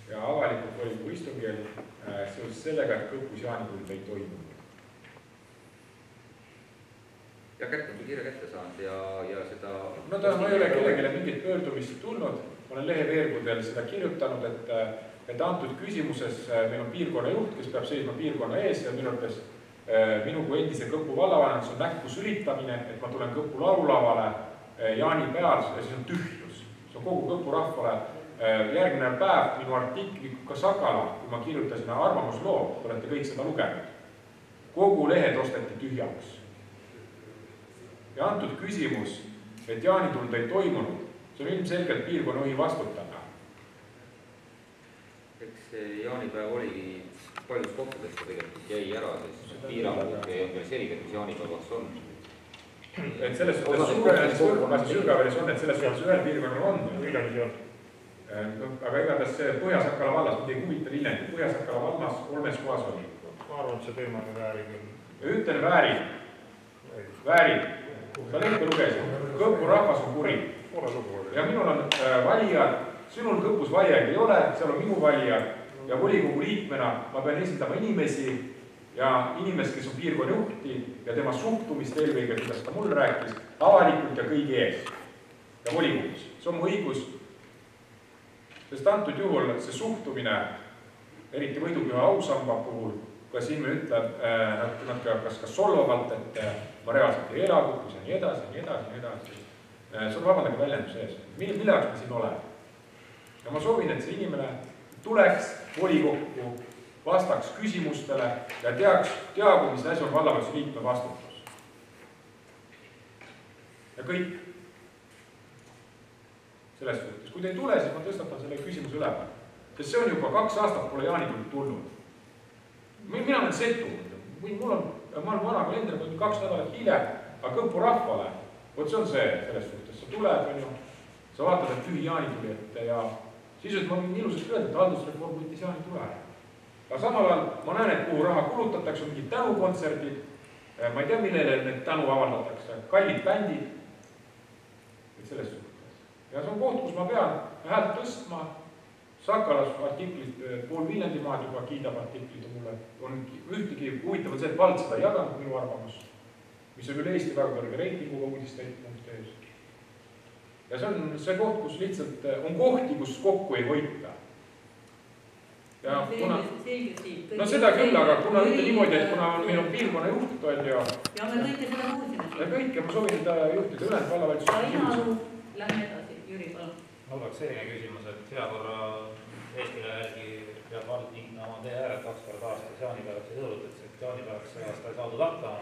ja avalikult volikogu istungil seoses sellega, et Kõpus jaanituld ei toimunud. Ja Kärt on kiire kätte saanud ja seda... No ma ei ole kellegile mingit pöördumist tulnud, ma olen leheveergudel seda kirjutanud, et antud küsimuses meil on piirkonna juht, kes peab seisma piirkonna ees ja minu kui endise Kõpu vallavanemaks on näkku sülitamine, et ma tulen Kõpu laululavale jaanipäeval ja siis on tühjus. See on kogu Kõpu rahvale järgmine päev minu artikli ka Sakala, kui ma kirjutasin arvamusloo, olete kõik seda lugenud. Kogu lehed osteti tühjaks. Ja antud küsimus, et jaanituld ei toimunud, see on ilmselgelt piirkonna juhi vastutada. Eks jaanipäev oligi paljus kohtadest tegelikult jäi ära, sest piirangud ei ole selgelt, mis jaanipäevaks on. Et selles suhtes Sürgaveres on, et selles suhtes ühel piirkonnal on. Aga igatahes Põhja-Sakala vallas, mida ei huvita Viljandi, Põhja-Sakala vallas 3 kohas oli. Ma arvan, et see teema on vääri küll. Ütlen vääri. Sa lehte lugesid, Kõpu rahvas on kuri. Ja minul on valijad, sinul Kõpus valijaid ei ole, seal on minu valijad ja volikogu liikmena ma pean esindama inimesi ja inimest, kes on piirkonna juhti ja tema suhtumist eelkõige, kuidas ta mul rääkis, avalikult ja kõigi ees ja volikogus. See on mu õigus, sest antud juhul see suhtumine, eriti võidupüha ausamba puhul, kas inimene ütleb, nad kas solvavalt, et ma reaalselt ei ela Kõpus ja nii edasi. See on vabandage väljendus ees. Mille jaoks me siin oleme? Ja ma soovin, et see inimene tuleks volikokku, vastaks küsimustele ja teagu, mis asi on vallavalitsuse liikme vastutus. Ja kõik. selles suhtes. Kui te ei tule, siis ma tõstatan selle küsimuse üle. Sest see on juba 2 aastat pole jaanitulid tulnud. Mina olen setu. Ma olen vana kalender, ma olen 2 nädalat hiljem, aga Kõpu rahvale, vot see on see selles suhtes. Sa tuleb, sa vaatad, et tühi jaanituli ette ja sisuliselt ma võin ilusasti öelda, et haldusreform võttis jaanitule. Aga samal ajal ma näen, et kuhu raha kulutatakse, mingid tänukontserdid, ma ei tea, millele need tänu avaldatakse, kallid bändid, et selles suhtes. Ja see on koht, kus ma pean häält tõstma. Sakalas artiklit, pool Viljandimaad juba kiidab artiklid mulle. On ühtegi huvitav on see, et vald seda ei jaganud minu arvamus, mis on üle Eesti väga kõrge reitinguga uudisteit.ee. Ja see on see koht, kus lihtsalt on kohti, kus kokku ei võita. Ja kuna, no seda küll, aga kuna ütle niimoodi, et kuna meil on piirkonna juht on ja me kõike seda kuulsime. Ja kõike, ma soovin seda juhtida üle, vallavalitsus. Lähme edasi, Jüri, palun. Mul oleks selline küsimus, et hea korra Eestile järgi peab vald niitma oma tee ääred 2 korda aastas jaanipäevaks ja jõuludeks, et jaanipäevaks see aasta ei saadud hakkama.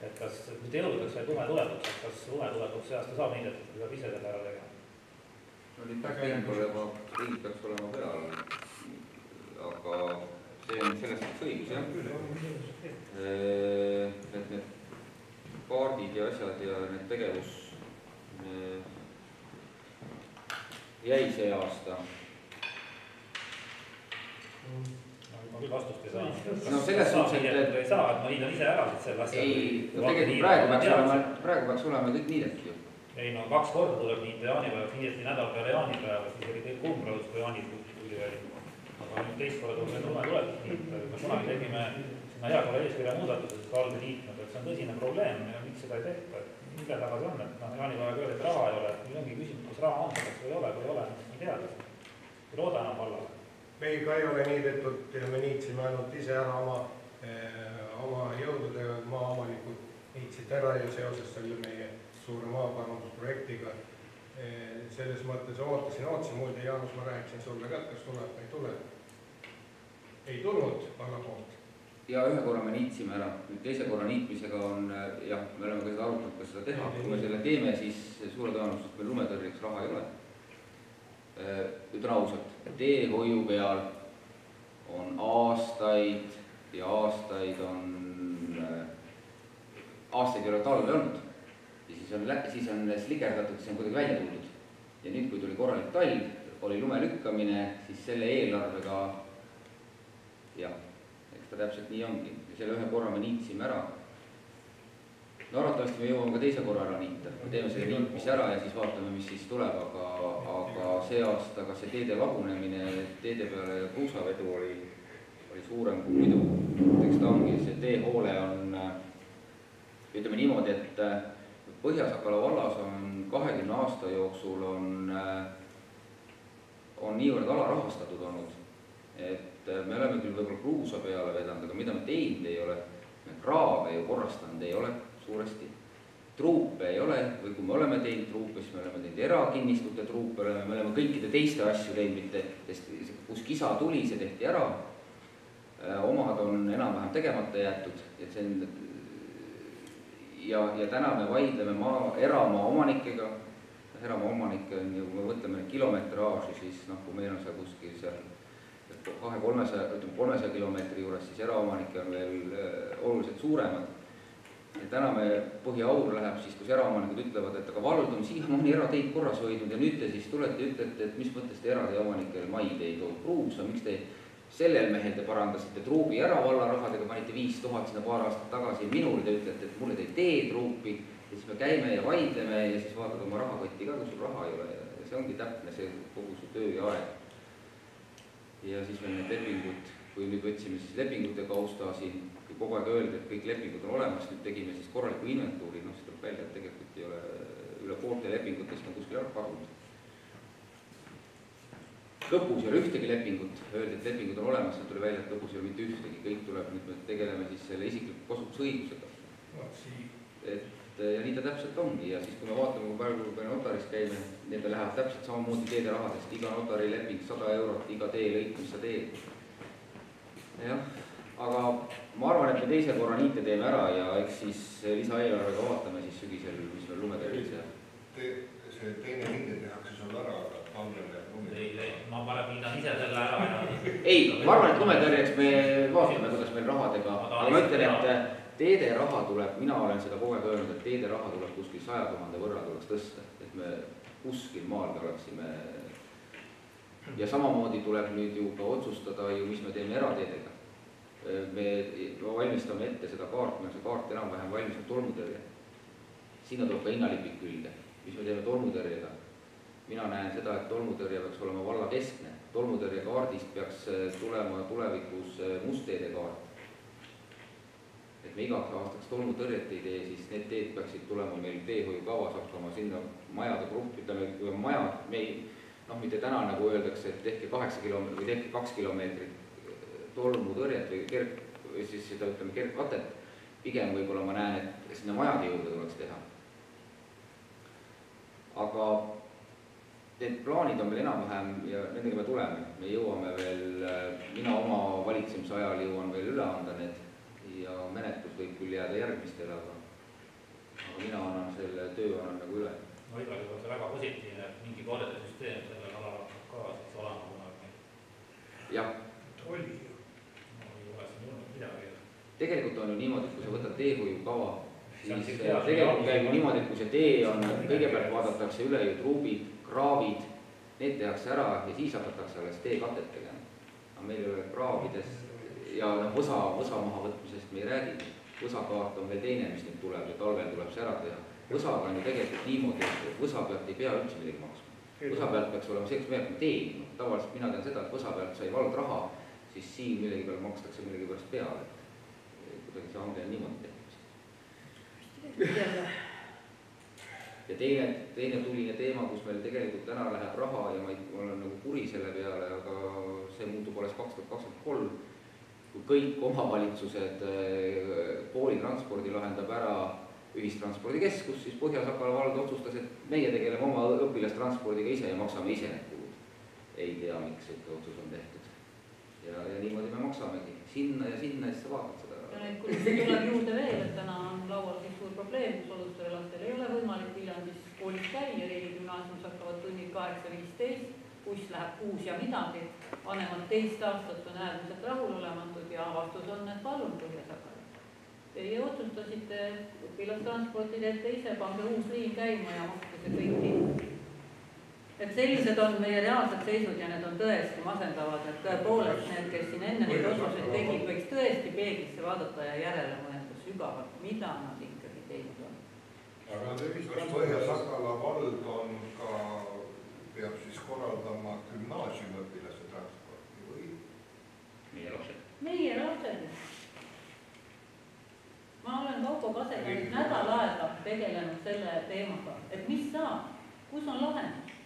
Et kas mitte jõuludeks, vaid lumetulekuks, et kas lumetulekuks see aasta saab niidetud, kui peab ise selle ära tegema? No riik peaks olema peal, aga see on selles mõttes õigus, jah. Et need kaardid ja asjad ja need tegevus jäi see aasta. Ma küll vastust ei saa. No selles suhtes, et ei saa, et ma niidan ise ära selle asja. Ei, no tegelikult praegu peaks olema kõik niideti ju. Ei, no 2 korda tuleb niita jaanipäev, niideti nädal peale jaanipäeva, siis oli kõik umbradus, kui jaanipäev tuli veel. Aga nüüd teist korda tuleb lume tuletud niita. Me kunagi tegime sinna hea korra eeskirja muudatused, kalde niitnud, et see on tõsine probleem ja miks seda ei tehta. Mille taga see on, et jaanipäeva küll, et raha ei ole. Meil ongi küsimus, kas raha on, kas või ei ole, kui ei ole, ei tea. Ei looda enam vallale. Meil ka ei ole niidetud ja me niitsime ainult ise ära oma jõududega, maaomanikud niitsid ära ja seoses selle meie suure maaparandusprojektiga. Selles mõttes ootasin, muide Jaanus, ma rääkisin sulle ka, kas tuleb või ei tule. Ei tulnud valla poolt. Ja ühe korra me niitsime ära, nüüd teise korra niitmisega on, jah, me oleme ka seda arutanud, kas seda teha. Kui me selle teeme, siis suure tõenäoliselt meil lumetõrjeks raha ei ole. Ütlen ausalt, teehoiu peal on aastaid ja aastaid ei ole talve olnud. Ja siis on sligerdatud, siis on kuidagi välja tuldud. Ja nüüd, kui tuli korralik talv, oli lume lükkamine, siis selle eelarvega, jah, eks ta täpselt nii ongi. Ja selle ühe korra me niitsime ära. No arvatavasti me jõuame ka teise korra ära niita. Me teeme selle niitmise ära ja siis vaatame, mis siis tuleb, aga see aasta, kas see teede lagunemine, teede peale kruusavedu oli suurem kui muidu. Eks ta ongi, see teehoole on, ütleme niimoodi, et Põhja-Sakala vallas on 20 aasta jooksul on niivõrd alarahastatud olnud, et me oleme küll võib-olla kruusa peale vedanud, aga mida me teinud ei ole, me kraave ju korrastanud ei ole suuresti. Truupe ei ole, või kui me oleme teinud truupe, siis me oleme teinud erakinnistute truupe, me oleme kõikide teiste asju teinud, kus kisa tuli, see tehti ära. Omad on enam-vähem tegemata jäetud, et see on, ja täna me vaidleme eramaa omanikega. Eramaa omanike on ju, kui me võtleme kilometraaži, siis kui meil on seal kuskil seal 200-300 kilomeetri juures, siis eraomanike on veel oluliselt suuremad. Ja täna me põhiaur läheb siis, kus eraomanikud ütlevad, et aga vald on siiamaani erateid korras hoidnud ja nüüd te siis tulete ja ütlete, et mis mõttes te eratee omanikel maid ei toonud kruusa, miks te sellel mehel te parandasite truubi ära valla rahadega, panite 5000 sinna paar aastat tagasi ja minul te ütlete, et mulle te ei tee truupi ja siis me käime ja vaidleme ja siis vaatad oma rahakotti ka, kui sul raha ei ole ja see ongi täpne see kogu su töö ja aeg. Ja siis meil need lepingud, kui nüüd võtsime siis lepingute kausta siin, kui kogu aeg öeldi, et kõik lepingud on olemas, nüüd tegime siis korraliku inventuuri, siis tuleb välja, et tegelikult ei ole üle poolte lepingutest on kuskil ära kadunud. Lõpus ei ole ühtegi lepingut, öeldi, et lepingud on olemas, tuli välja, et lõpus ei ole mitte ühtegi, kõik tuleb, nüüd me tegeleme siis selle isikliku kasutusõigusega. Ja nii ta täpselt ongi ja siis kui me vaatame, kui praegu me notaris käime, need lähevad täpselt samamoodi teede rahadest, iga notari leping 100 eurot, iga tee lõik, mis sa teed. Jah, aga ma arvan, et me teise korra niite teeme ära ja eks siis lisaeelarvega vaatame siis sügisel, mis meil lumetõrjeks jääb. See teine niite tehakse sul ära, aga ma parem hindan ise selle ära ja... Ei, ma arvan, et lumetõrjeks me vaatame, kuidas meil rahadega, aga ma ütlen, et teede raha tuleb, mina olen seda kogu aeg öelnud, et teede raha tuleb kuskil 100 000 võrra tuleks tõsta, et me kuskil maal me oleksime. Ja samamoodi tuleb nüüd ju ka otsustada ju, mis me teeme erateedega. Me valmistame ette seda kaart, meil see kaart enam-vähem valmistab tolmutõrje. Sinna tuleb ka hinnalipik külge, mis me teeme tolmutõrjega. Mina näen seda, et tolmutõrje peaks olema valla keskne. Tolmutõrje kaardist peaks tulema tulevikus mustteede kaart. Et me igaks aastaks tolmutõrjet ei tee, siis need teed peaksid tulema meil teehoiukavas hakkama sinna majade gruppi, ütleme majad, me ei, mitte täna nagu öeldakse, et tehke 8 kilomeetrit või tehke 2 kilomeetrit tolmutõrjet või siis seda ütleme kergkatet. Pigem võib-olla ma näen, et sinna majade juurde tuleks teha. Aga need plaanid on meil enam-vähem ja nendega me tuleme. Me jõuame veel, mina oma valitsemise ajal jõuan veel üle anda need ja menetlus võib küll jääda järgmistele, aga mina annan selle töö nagu üle. No igal juhul see väga positiivne, et mingi koodete süsteem sellel alal ka siis olema kunagi. Jah. Oli ju. No ei ole siin olnud midagi. Tegelikult on ju niimoodi, et kui sa võtad teehoiukava, siis tegelikult käib niimoodi, et kui see tee on, kõigepealt vaadatakse üle ju truubid, kraavid, need tehakse ära ja siis hakatakse alles teekatet tegema. Aga meil ei ole kraavides ja võsa maha võtmisest me ei räägi. Võsakaart on veel teine, mis nüüd tuleb ja talvel tuleb see ära teha. Võsaga on ju tegelikult niimoodi, et võsa pealt ei pea üldse midagi maksma. Võsa pealt peaks olema see, kes me hakkame teenima. Tavaliselt mina tean seda, et võsa pealt sai vald raha, siis siin millegi peale makstakse millegi pärast peale. Kuidagi see hange on niimoodi tehtud. Ja teine tuline teema, kus meil tegelikult täna läheb raha ja ma olen nagu kuri selle peale, aga see muutub alles 2023, kui kõik omavalitsused koolitranspordi lahendab ära ühistranspordikeskus, siis Põhja-Sakala vald otsustas, et meie tegeleme oma õpilastranspordiga ise ja maksame ise need kulud. Ei tea, miks see otsus on tehtud. Ja niimoodi me maksamegi sinna ja siis sa vaatad seda. Ja nüüd, kui see tuleb juurde veel, et täna on laual siis suur probleem, kus odustele lastel ei ole võimalik Viljandis koolis käia, riigigümnaasiumis hakkavad tunnid 8.15, buss läheb 6 ja midagi, vanemad 2 aastat on äärmiselt rahulolematud ja vastus on, et palun Põhja-Sakala. Teie otsustasite õpilastransporti teete ise, pange uus liin käima ja makske see kõik nii. Et sellised on meie reaalsed seisud ja need on tõesti masendavad, et tõepoolest need, kes siin enne neid otsuseid tegid, võiks tõesti peeglisse vaadata ja järele mõelda sügavalt, mida nad ikkagi teinud on. Aga kas Põhja-Sakala vald on ka, peab siis korraldama gümnaasiumiõpilase transporti või? Meie lapsed. Meie lapsed. Ma olen Kaupo Kasega nüüd nädal aega tegelenud selle teemaga, et mis saab, kus on lahendus.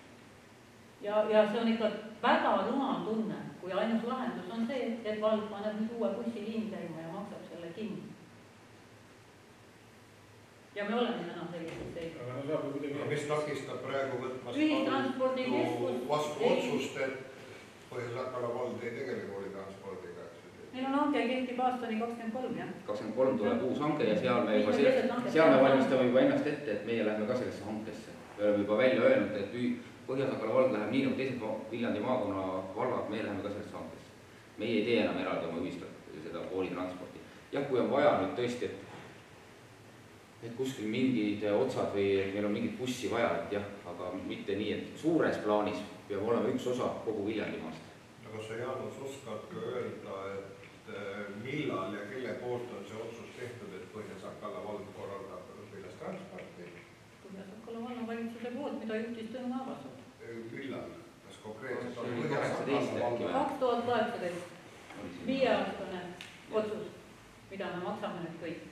Ja see on ikka väga rumal tunne, kui ainus lahendus on see, et vald paneb nüüd uue bussiliin käima ja maksab selle kinni. Ja me oleme täna sellised seisud. Aga mis takistab praegu võtmast vastu otsust, et Põhja-Sakala vald ei tegele koolitranspordiga? Meil on hanke kehtib aastani 23, jah? 23 tuleb uus hanke ja seal me valmistame juba ennast ette, et meie läheme ka sellesse hankesse. Me oleme juba välja öelnud, et Põhja-Sakala vald läheb nii nagu teised Viljandi maakonna vallad, me läheme ka sellesse hankesse. Meie ei tee enam eraldi oma seda koolitransporti. Jah, kui on vaja nüüd tõesti, et kuskil mingid otsad või meil on mingit bussi vaja, et jah, aga mitte nii, et suures plaanis peab olema üks osa kogu Viljandimaast. Aga sa, Jaanus, oskad ka öelda, et millal ja kelle poolt on see otsus tehtud, et Põhja-Sakala vald korraldab õpilastransporti? Põhja-Sakala valla valitsuse poolt, mida juhtis Tõnu Aavasoo. Millal? Kas konkreetselt on Põhja-Sakala vald? 2018. 5-aastane otsus, mida me maksame nüüd kõik.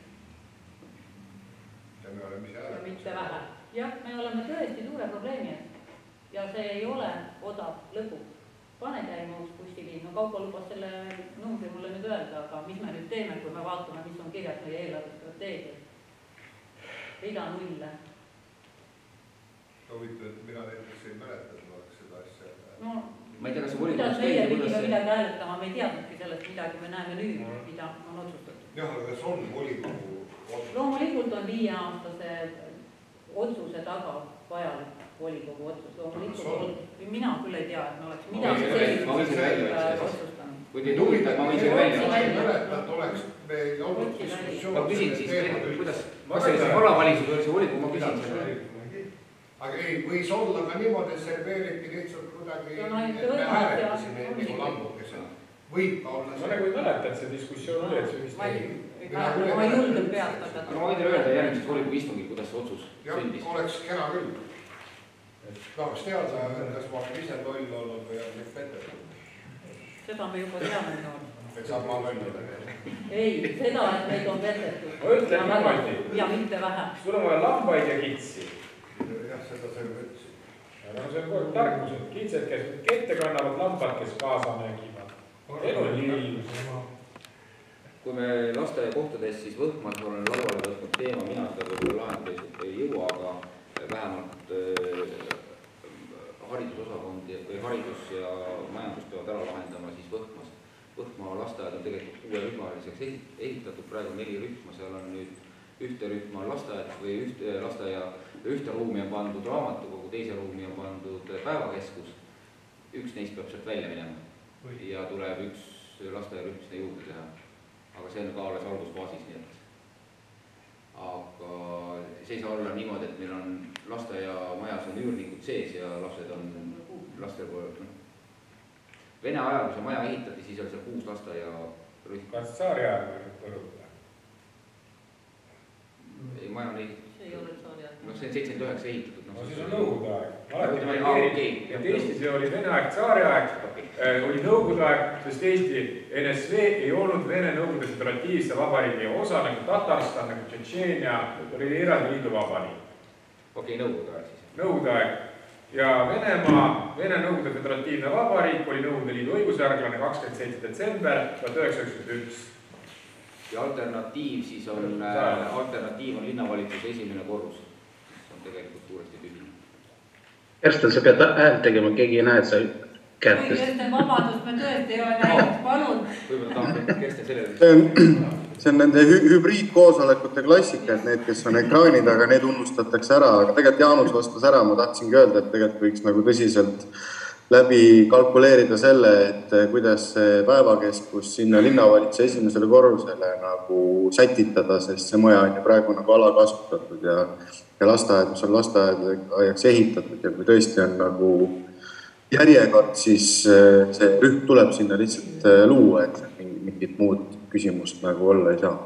Ja me oleme ise ja mitte vähe. Jah, me oleme tõesti suure probleemi eest. Ja see ei ole odav lõbu. Pane käima uus bussiliin. No Kaupo lubas selle numbri mulle nüüd öelda, aga mis me nüüd teeme, kui me vaatame, mis on kirjas meie eelarvestrateegias? Rida nulle. Huvitav, et mina näiteks ei mäleta, et ma oleks seda asja. No, ma ei tea, kas see kuidas meie pidime midagi hääletama, me ei teadnudki sellest midagi, me näeme nüüd, mida on otsustatud. Jah, aga kas on volikogu otsus? Loomulikult on 5-aastase otsuse taga vajalik volikogu otsus. Loomulikult mina küll ei tea, et me oleks midagi sellist otsustanud. Kui teid huvitab, ma võin selle välja. Mäletat oleks meil olnud diskussioon. Ma küsin siis, kuidas, kas see vallavalitsus või see volikogu, ma küsin selle. Aga ei, võis olla ka niimoodi, et serveeriti lihtsalt kuidagi, me hääletasime nagu lambukesed. Võib ka olla see. Ma nagu ei mäleta, et see diskussioon oli, et see vist ei. Ma ei julge pealt. Aga ma võin teile öelda järgmises volikogu istungil, kuidas see otsus sündis. Oleks kena küll. Tahaks teada, kas ma olen ise loll olnud või on nüüd Peter. Seda me juba teame noor. Et saab ma loll olla. Ei, seda, et neid on vetetud. Ma ütlen niimoodi. Ja mitte vähem. Sul on vaja lambaid ja kitsi. Jah, seda sa juba ütlesid. No see on kogu tarkus, et kitsed, kes kette kannavad, lambad, kes kaasa nägivad. Elu on nii ilmus. Kui me lasteaiakohtades siis Võhmas olen lauale võtnud teema, mina seda võib-olla lahendamisest ei jõua, aga vähemalt haridusosakond või haridus ja majandus peavad ära lahendama siis Võhmas. Võhma lasteaed on tegelikult 6 rühmaliseks ehitatud, praegu 4 rühma, seal on nüüd ühte rühma lasteaed või ühte ruumi on pandud raamatukogu, teise ruumi on pandud päevakeskus. Üks neist peab sealt välja minema ja tuleb üks lasteajarühm sinna juurde teha. Aga see on ka alles algusfaasis, nii et. Aga see ei saa olla niimoodi, et meil on lasteaiamajas on üürnikud sees ja lapsed on lastel poole. Vene ajal, kui see maja ehitati, siis oli seal 6 lasteaiarühm. Kas Saari ajal või Võruga? Ei, maja on ehitatud. See ei ole Saari ajal. No see on 79 ehitatud. No siis on nõukogude aeg. Et Eestis oli Vene aeg, Saari aeg, oli nõukogude aeg, sest Eesti NSV ei olnud Vene Nõukogude Föderatiivse Vabariigi osa, nagu Tatarstan, nagu Tšetšeenia, oli eraldi liiduvabariik. Okei, nõukogude aeg siis. Nõukogude aeg. Ja Venemaa, Vene Nõukogude Föderatiivne Vabariik oli Nõukogude Liidu õigusjärglane 27. detsember 1991. Ja alternatiiv siis on, alternatiiv on linnavalitsuse esimene korrus. See on tegelikult suuresti tühine. Kerstel, sa pead häält tegema, keegi ei näe, et sa kättest. Kui Kerstel vabadust me tõesti ei ole näinud, palun. Võib-olla tahab Kerstel sellele. See on nende hübriidkoosolekute klassika, et need, kes on ekraanid, aga need unustatakse ära. Aga tegelikult Jaanus vastas ära, ma tahtsingi öelda, et tegelikult võiks nagu tõsiselt läbi kalkuleerida selle, et kuidas see päevakeskus sinna linnavalitsuse esimesele korrusele nagu sätitada, sest see maja on ju praegu nagu alakasutatud ja lasteaed, mis on lasteaedaks ehitatud ja kui tõesti on nagu järjekord, siis see rühm tuleb sinna lihtsalt luua, et mingit muud küsimust nagu olla ei saa.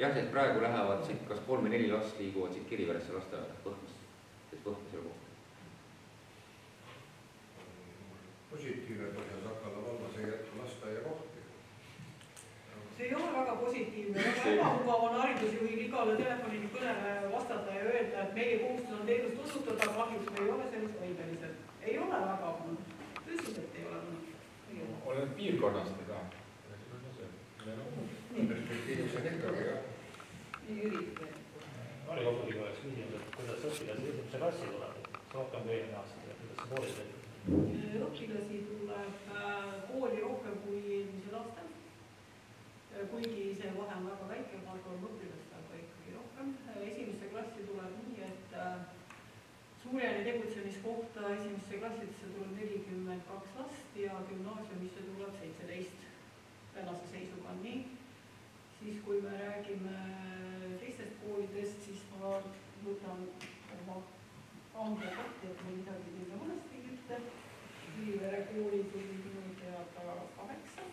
Jah, et praegu lähevad siit kas 3 või 4 last liiguvad siit Kiriveresse lasteaeda Võhmas, sest Võhmas selle kohta. Positiivne põhjus hakata vallas ei jätku lasteaia kohti. See ei ole väga positiivne. Väga ebamugav on haridusjuhil igale telefonini kõnele vastata ja öelda, et meie kohustus on teenust osutada, kahjuks me ei ole sellest võimelised. Ei ole väga tõsiselt ei ole. Olen piirkonnast ka. Perspektiivis on ikkagi, jah. Harikohtuniga oleks küsinud, et kuidas õpilasi esimese klassi tuleb, rohkem kui eelmine aasta ja kuidas see kooli teeb? Õpilasi tuleb kooli rohkem kui eelmisel aastal. Kuigi see vahe on väga väike, ma arvan õpilast, aga ikkagi rohkem. Esimesse klassi tuleb nii, et suurjani tegutsemiskohta esimesse klassidesse tuleb 42 last ja gümnaasiumisse tuleb 17. Tänase seisuga on nii. Siis kui me räägime teistest koolidest, siis ma võtan oma andekatti, et me midagi teile mõnesti ütle. Ülivere kooli tuli minu teada 8.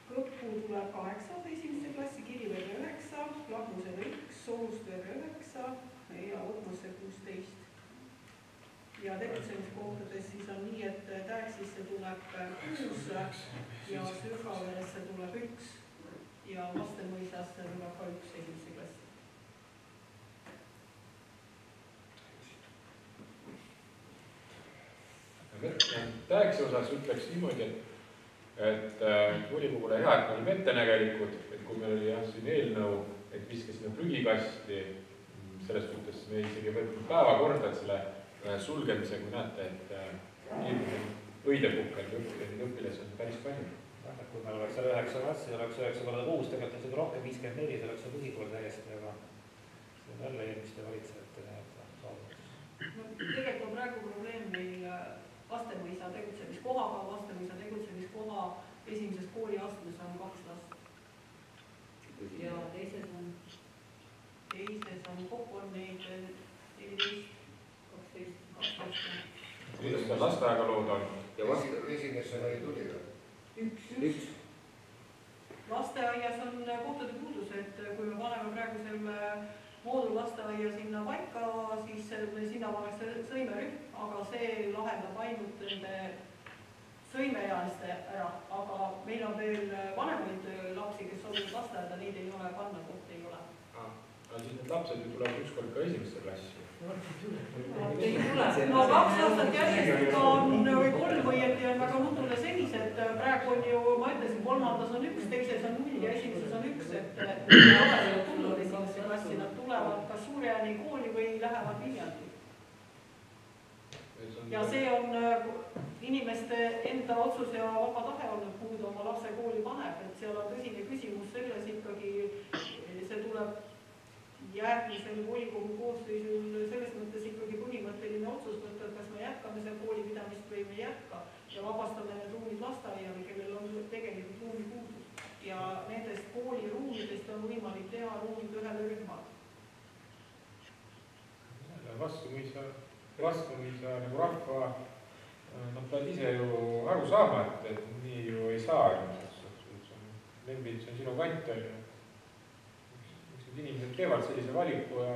Kõppu tuleb 8 esimesse klassi, Kirivere 9, Lahmusele 1, Solustvere 9 ja Võhmasse 16. Ja tegutsemiskohtades siis on nii, et Tähtsisse tuleb 6 ja Sügaveresse tuleb 1 ja Vastemõisasse tuleb ka 1 esimesse klassi. Täheksa osas ütleks niimoodi, et volikogule hea, et me olime ettenägelikud, et kui meil oli siin eelnõu, et viskasime prügikasti, selles suhtes me isegi võtnud päevakorda, et selle sulgemise, kui näete, et õidepukkel õpilasi on päris palju. Kui meil oleks seal 9 klassi, oleks 9 korda 6, tegelikult on seda rohkem, 54, see oleks põhikool täiesti, aga see on jälle eelmiste valitsejate saavutus. Tegelikult on praegu probleem meil Vastemõisa tegutsemiskohaga, Vastemõisa tegutsemiskoha esimeses kooliastmes on 2 last. Ja teises on kokku on neid 14, 12. Kuidas seda lasteaega lood on? Esimesse oli tuli või? Üks. Lasteaias on kohtade puudus, et kui me paneme praegu selle moodullasteaia sinna paika, siis sinna pannakse sõimerühm, aga see lahendab ainult nende sõimeealiste ära, aga meil on veel vanemaid lapsi, kes soovivad lasteaeda, neid ei ole panna, kohta ei ole. Aga siis need lapsed ju tulevad ükskord ka esimesse klassi. No 2 aastat järjest on või 3 õieti on väga nutule senised, praegu on ju, ma ütlesin, 3. on 1, teises on 0 ja esimeses on 1, et ei ole tulnud esimesse klassi, nad tulevad kas Suurjani kooli või lähevad Viljandi. Ja see on inimeste enda otsus ja vaba tahe olnud, kuhu ta oma lapse kooli paneb, et seal on tõsine küsimus selles ikkagi, see tuleb järgmisel volikogu koosseisul selles mõttes ikkagi põhimõtteline otsus võtta, et kas me jätkame seal koolipidamist või me ei jätka ja vabastame need ruumid lasteaiale, kellel on tegelikult ruumi puudus. Ja nendest kooliruumidest on võimalik teha ruumid ühele rühmale. Vastamõisa nagu rahva, nad peavad ise ju aru saama, et nii ju ei saa. Lembits on sinu kant, inimesed teevad sellise valiku ja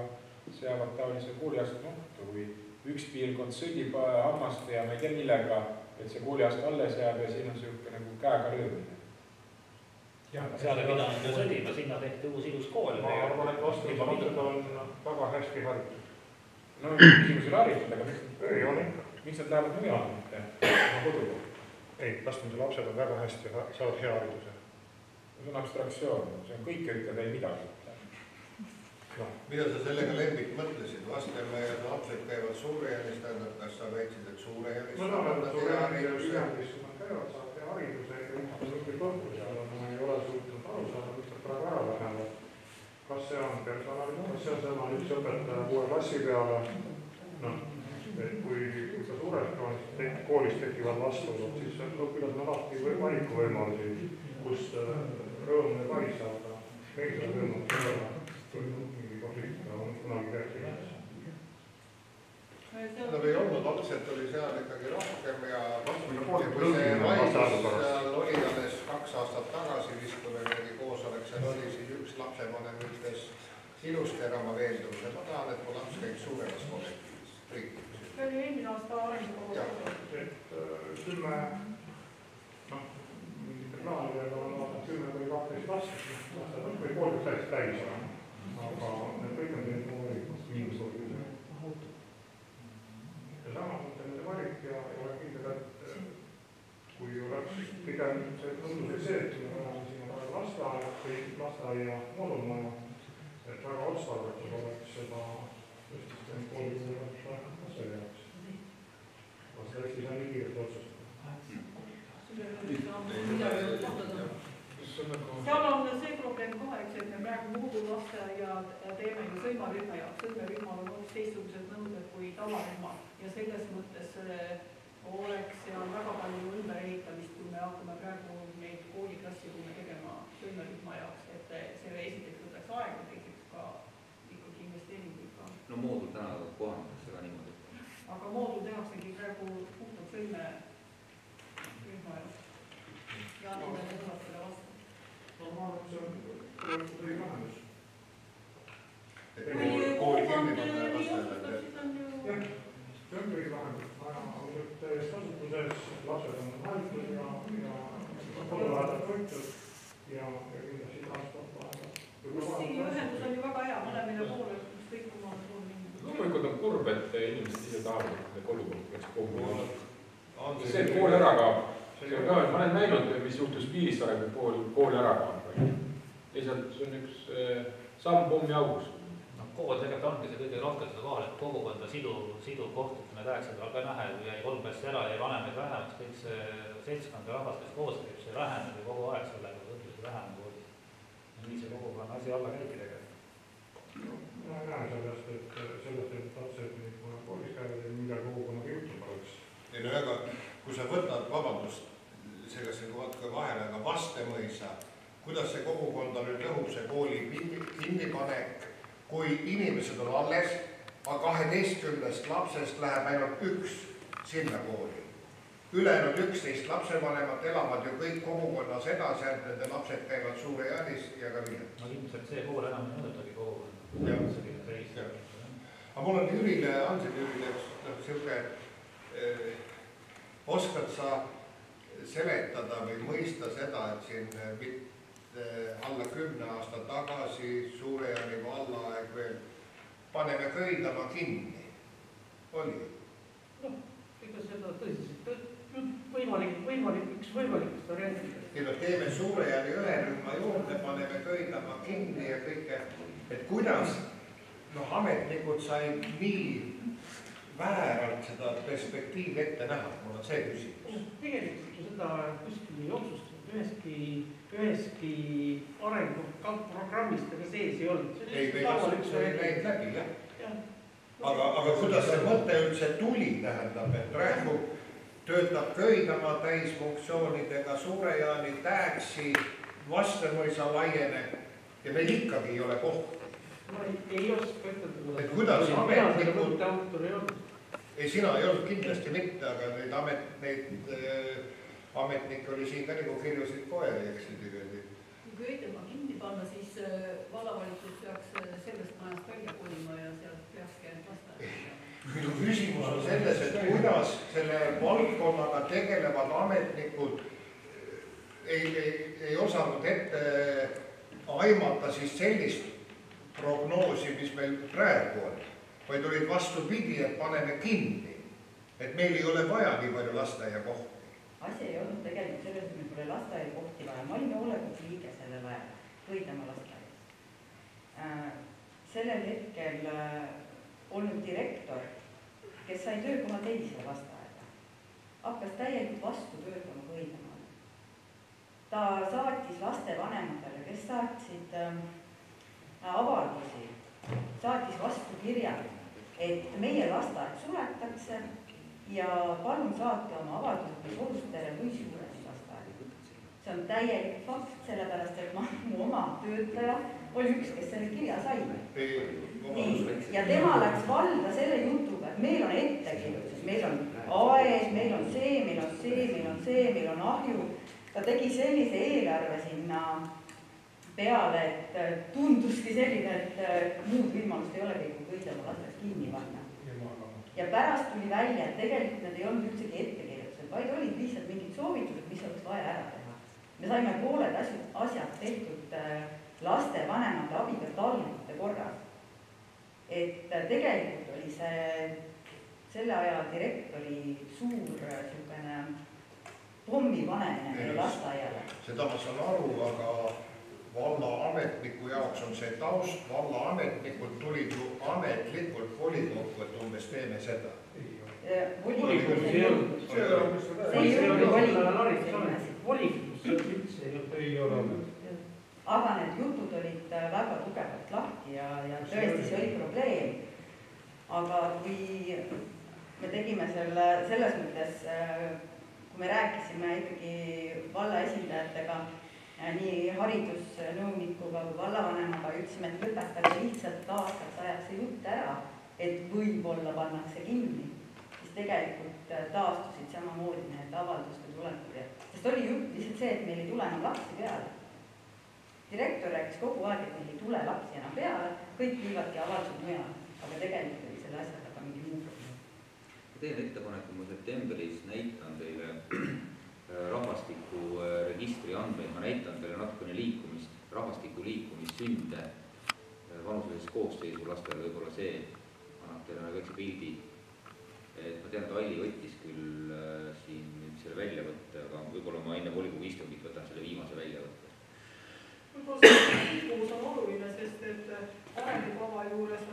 seavad taolise kooliaasta ohtu, kui üks piirkond sõdib hammaste ja ma ei tea millega, et see kooliaasta alles jääb ja siin on selline nagu käega röömine. Seal ei pidanud ju sõdima, sinna tehti uus ilus kool. Ma arvan, et vastamõisad on väga hästi haritud. No küsimus ei ole haritud, aga ei ole ikka. Miks nad lähevad mujal? Kodugu? Ei, vastamõisa lapsed on väga hästi, saavad hea hariduse. See on abstraktsioon, see on kõik ütleb ei midagi. Mida sa sellega Lembit mõtlesid? Vastemäe lapsed käivad Suurejaanis, tähendab, kas sa väitsid, et Suurejaanis? Ma tahan, et Suurejaanis ja Viljandis, kui nad käivad, saavad hea hariduse ja mingi põhjus, aga ma ei ole suutnud aru saada, mis nad praegu ära lähevad. Kas see on personali, kas see on sama üks õpetaja 6 klassi peale? Et kui sa suures koolis tekivad vastuolud, siis õpilased on alati valikuvõimalusi, kust rõõmne paisada. Meil seda võimalust ei ole. Mingi konflikt on kunagi rääkinud. No ei olnud, lapsed oli seal ikkagi rohkem ja kui see vaidlus seal oli alles 2 aastat tagasi vist, kui meil mingi koosolek seal oli, siis üks lapsevanem ütles ilusti ära ma veendumuse. Ma tahan, et mu laps käiks suuremas kollektiivis. See oli eelmine aasta arengukogu. Mingite plaanidega on 10 või 12 last, või koolid täiesti täis on. Aga need kõik on teinud oma valikust mingisuguse. Ja samas on nende valik ja olen kindel, et kui oleks pigem see tundus see, et me oleme siin lasteaia moodulmaja, et väga otstarbekas oleks seda koolide laste jaoks. Vast Eestis on nii kiirelt otsustada. Seal on see probleem ka, et me praegu moodulasteaia teeme ju sõimarühma jaoks. Sõimarühmal on hoopis teistsugused nõuded kui tavarühmal ja selles mõttes oleks seal väga palju ümberehitamist, kui me hakkame praegu neid kooliklassiruume tegema sõimarühma jaoks, et see esiteks võtaks aega, teiseks ka ikkagi investeeringuid ka. No moodul täna kohandatakse ka niimoodi. Aga moodul tehaksegi praegu puhtalt sõimerühma jaoks ja nendele nõuetele vastu. Ma arvan, et see on õige lahendus. Kui koolkond nii otsustab, siis on ju... Jah, see on õige lahendus. Täies kasutuses, lapsed on haritud ja kodulähedalt võitud ja kindlasti transport vahendab. Bussiühendus on ju väga hea, mõlemine poole, kus kõik omale poole minna. Loomulikult on kurb, et inimesed ise tahavad, et kodukoht võiks kogu see kool ära kaob. Ma olen näinud, mis juhtus Piirissaarega, kui kool ära kaob. Lihtsalt see on üks samm pommi augus. kool tegelikult ongi see kõige rohkem seda kohalikku kogukonda siduv koht, et me tahaks, et ka näha, kui jäi 3 klassi ära, jäi vanemaid vähemaks, kõik see seltskond ja rahvas, kes koos käib, see väheneb ju kogu aeg sellega, kui õpilasi vähem koolis. Ja nii see kogukonna asi alla käibki tegelikult. Ma näen sellest, et lapsed koolis käivad ja midagi kogukonnaga juhtub oleks. ei no aga kui sa võtad, vabandust, selles vahele, aga Vastemõisa, kuidas see kogukonda nüüd õhub, see kooli kinnipanek, kui inimesed on alles, aga 12 lapsest läheb ainult 1 sinna kooli. Ülejäänud 11 lapsevanemat elavad ju kõik kogukonnas edasi, et nende lapsed käivad Suure-Jaanis ja ka nii. No ilmselt see kool enam ei mõõdagi kogukonda. Aga mul on Jürile, Ansel Jürile siuke, oskad sa seletada või mõista seda, et siin alla 10 aasta tagasi Suure-Jaani vallaaeg veel paneme köidama kinni, oli? Noh, ega seda tõsiselt, üks võimalikust variantidest. Ja no teeme Suure-Jaani ühe rühma juurde, paneme köidama kinni ja kõike, et kuidas ametnikud said nii vääralt seda perspektiivi ette näha, mul on see küsimus. Tegelikult ju seda kuskil ei otsustatud, üheski arenguprogrammist ega sees ei olnud. Ei, see ei läinud läbi, jah. Aga kuidas see mõte üldse tuli, tähendab, et praegu töötab köidama täisfunktsioonidega Suure-Jaani, Tääksi, Vastemõisa laieneb ja meil ikkagi ei ole kohta. Ma ei oska ütelda. Et kuidas ametnikud... autor ei olnud. Ei, sina ei olnud kindlasti mitte, aga neid ametnikke oli siin ka nagu kirjusid koeri, eks nüüd. Kui köidama kinni panna, siis vallavalitsus peaks sellest majast välja kolima ja sealt peakski ainult lasteaeda. Minu küsimus on selles, et kuidas selle valdkonnaga tegelevad ametnikud ei osanud ette aimata siis sellist prognoosi, mis meil praegu on, vaid olid vastupidi, et paneme kinni, et meil ei ole vaja nii palju lasteaia kohti. Asi ei olnud tegelikult selles, et meil pole lasteaia kohti vaja. Ma olin hoolekogu liige sellel ajal, Põidemaa lasteaias. Sellel hetkel olnud direktor, kes sai töökoha teisele lasteaeda, hakkas täielikult vastu töötama Põidemaale. Ta saatis lastevanematele, kes saatsid avaldusi, saatis vastu kirja, et meie lasteaed suletakse ja palun saate oma avaldused või Korustere või Suuresi lasteaed. See on täielik fakt, sellepärast, et mu oma töötaja oli üks, kes selle kirja sai. Nii, ja tema läks valda selle jutuga, et meil on ettekirjutus, meil on aed, meil on see, meil on see, meil on see, meil on ahju. Ta tegi sellise eelarve sinna peale, et tunduski selline, et muud võimalust ei olegi, kui Põidemaa lasteaias kinni panna. Ja pärast tuli välja, et tegelikult need ei olnud üldsegi ettekirjutused, vaid olid lihtsalt mingid soovitused, mis oleks vaja ära teha. Me saime pooled asjad tehtud lastevanemate abiga talvite korras. Et tegelikult oli selle aja direktori suur pommi panemine meie lasteaiale. Seda ma saan aru, aga vallaametniku jaoks on see taust, vallaametnikud tulid ju ametlikult volikokku, et umbes teeme seda. Volikogus ei olnud. Ei ole. Aga need jutud olid väga tugevalt lahti ja tõesti see oli probleem. Aga kui me tegime selles mõttes, kui me rääkisime ikkagi valla esindajatega, nii haridusnõunikuga kui vallavanemaga, ütlesime, et lõpetage lihtsalt aastaks ajaks see jutt ära, et võib-olla pannakse kinni, siis tegelikult taastusid samamoodi need avalduste tulekud. Sest oli jutt lihtsalt see, et meil ei tule enam lapsi peale. Direktor rääkis kogu aeg, et meil ei tule lapsi enam peale, kõik viivadki avaldused mujal, aga tegelikult oli selle asja taga mingi muu probleem. Teen ettepaneku, ma septembris näitan teile rahvastikuregistri andmeid, ma näitan teile natukene liikumist, rahvastiku liikumist, sünde, vanuses koosseisu lastele, võib-olla see annab teile väikse pildi. Et ma tean, et Aili võttis küll siin selle väljavõtte, aga võib-olla ma enne volikogu istungit võtan selle viimase väljavõtte. Võib-olla see liikumus on oluline, sest et arengukava juures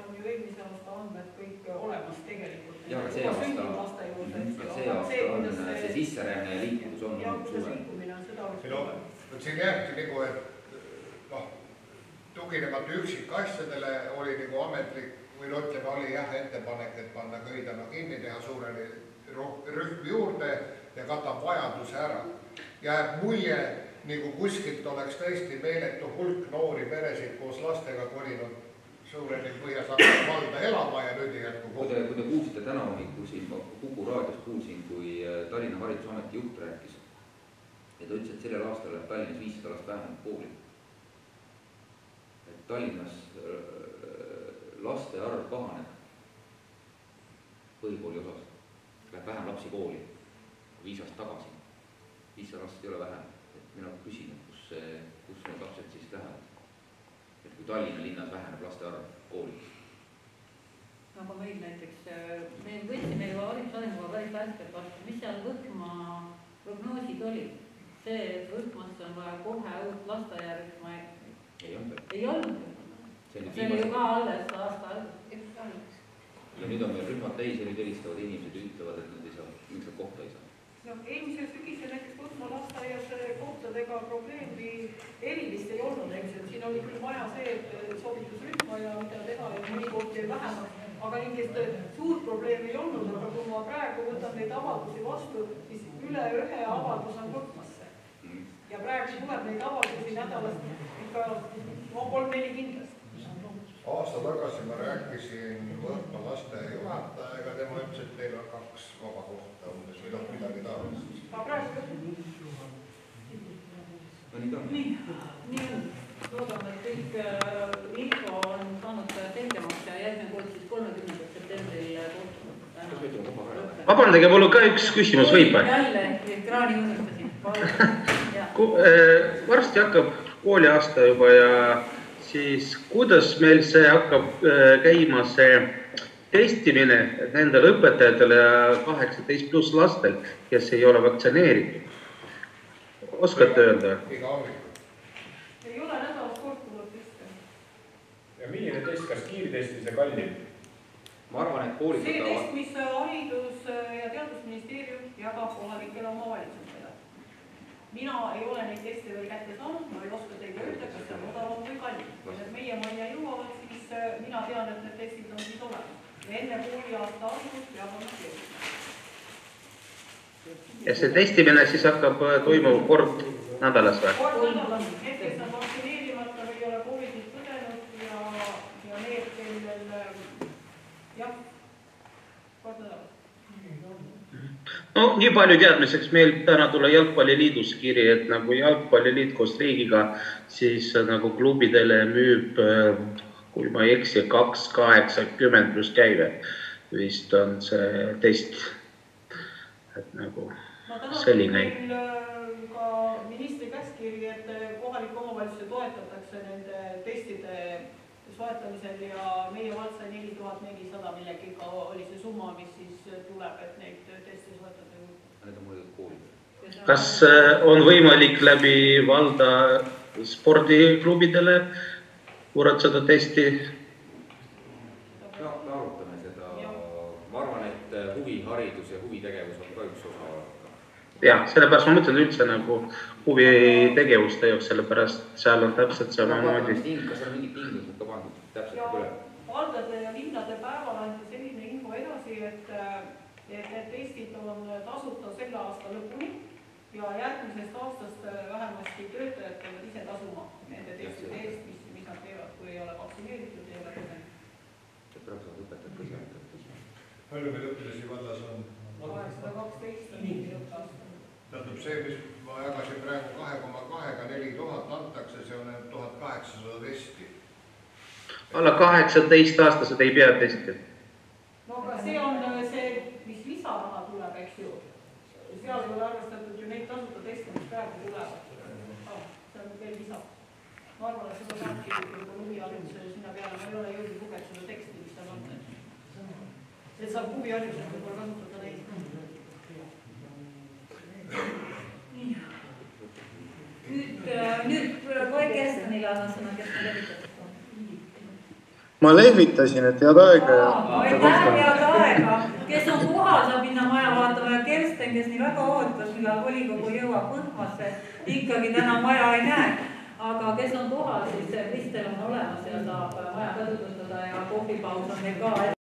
siin jääbki nagu, et tuginemata üksikasjadele oli nagu ametlik või ütleme, oli jah ettepanek, et panna Köidama kinni, teha suurene rühm juurde ja katab vajaduse ära. Jääb mulje, nagu kuskilt oleks tõesti meeletu hulk noori peresid koos lastega kolinud suureni Põhja-Saksa valda elama ja nüüd ei jätku kogu. Kui te kuulsite täna hommikul siin, Kuku raadios kuulsin, kui Tallinna Haridusameti juht rääkis, ja ta ütles, et sellel aastal läheb Tallinnas 500 last vähem kooli. Et Tallinnas laste arv kahaneb põhikooli osas. Läheb vähem lapsi kooli 5 aastat tagasi. 500 last ei ole vähem. Et mina küsin, et kus need lapsed siis lähevad. Et kui Tallinna linnas väheneb laste arv kooli. Aga meil näiteks, me võtsime ju haridusarenguga päris värskelt vastu, mis seal Võhkmaa prognoosid oli? See, et Võhkmasse on vaja kohe uut lasteaiarühma ei olnud. See oli ju ka alles aasta algus. Ja nüüd on meil rühmad täis ja nüüd helistavad inimesed ja ütlevad, et nad ei saa, miks kohta ei saa. Eelmisel sügisel näiteks Võhkmaa lasteaias kohtadega probleemi erilist ei olnud, eks, et siin oli küll vaja see, et soovitusrühma ja mida teha ja mõni koht jäi vähemaks, aga niisugust suurt probleemi ei olnud, aga kui ma praegu võtan neid avaldusi vastu, siis üle ühe avaldus on Võhkmasse. Ja praegu tuleb neid avaldusi nädalast ikka 3-4 kindlasti. Aasta tagasi ma rääkisin Võhkmaa laste juhatajaga, tema ütles, et teil on 2 vaba kohta umbes või midagi taolist. Ma praegu nii on. Loodame, et kõik info on saanud selgemaks ja järgmine kord siis 30. septembril kohtunud. Vabandage, mul on ka üks küsimus, võib või? Jälle ekraani unustasin. Varsti hakkab kooliaasta juba ja siis kuidas meil see hakkab käima see testimine nendele õpetajatele ja 18+ lastel, kes ei ole vaktsineeritud? Oskate öelda? Iga hommikul. Ei ole nädalas kord tuleb teste. Ja milline test, kas kiirtesti see kallim? Ma arvan, et koolid see test, mis Haridus- ja Teadusministeerium jagab kohalikele omavalitsustele. Mina ei ole neid teste veel kätte saanud, ma ei oska teile öelda, kas see on odavam või kallim. Kui need meie majja jõuavad, siis mina tean, et need testid on siis olemas. Ja enne kooliaasta algust jagame testid. Ja see testimine siis hakkab toimuma kord nädalas või? Kord nädalas. Need, kes on vaktsineerimata või ei ole COVIDit põdenud ja need, kellel jah, kord nädalas. No nii palju teadmiseks, meil täna tule Jalgpalliliidus kiri, et nagu Jalgpalliliit koos riigiga siis nagu klubidele müüb, kui ma ei eksi, 2,80 pluss käive vist on see test. Et nagu selline. Ma tänan ka ministri käskiri, et kohalik omavalitsusi toetatakse nende testide soetamisel ja meie vald sai 4400 millegiga oli see summa, mis siis tuleb, et neid teste soetada. Need on muidugi koolid. Kas on võimalik läbi valda spordiklubidele seda testi? Me arutame seda. Ma arvan, et huviharidus ja huvitegevus on ka üks osa. Jah, sellepärast ma mõtlen üldse nagu huvitegevuste jaoks, sellepärast seal on täpselt samamoodi. Kas on mingid tingimused ka pandud täpselt üle? Valdade ja linnade päeval anti selline info edasi, et need testid on tasuta selle aasta lõpuni ja järgmisest aastast vähemasti töötajad peavad ise tasuma nende testide eest, mis nad teevad, kui ei ole vaktsineeritud ja ei ole põdenud. Praegu saavad õpetajad ka ise. Palju meil õpilasi vallas on? 812 õppeaasta. Tähendab see, mis ma jagasin praegu 2,2-ga 4000 antakse, see on 1800 testi. Alla 18 aastased ei pea testi. No aga see on see, mis lisaraha tuleb, eks ju. Seal ei ole arvestatud ju neid tasuta teste, mis praegu tulevad. See on veel lisa. Ma arvan, et seda saabki huvihariduse sinna peale. Ma ei ole jõudnud lugeda seda teksti, mis seal on. Et saab huviharidusega võib-olla kasutada neid. Nüüd kohe Kerstenile annan sõna, kes on levitatud. Ma lehvitasin, et head aega. Aitäh, head aega. Kes on kohal, saab minna maja vaatama ja Kersten, kes nii väga ootas, millal volikogu jõuab Põhtmasse, ikkagi täna maja ei näe. Aga kes on kohal, siis Kristel on olemas ja saab maja ka tutvustada ja kohvipaus on meil ka.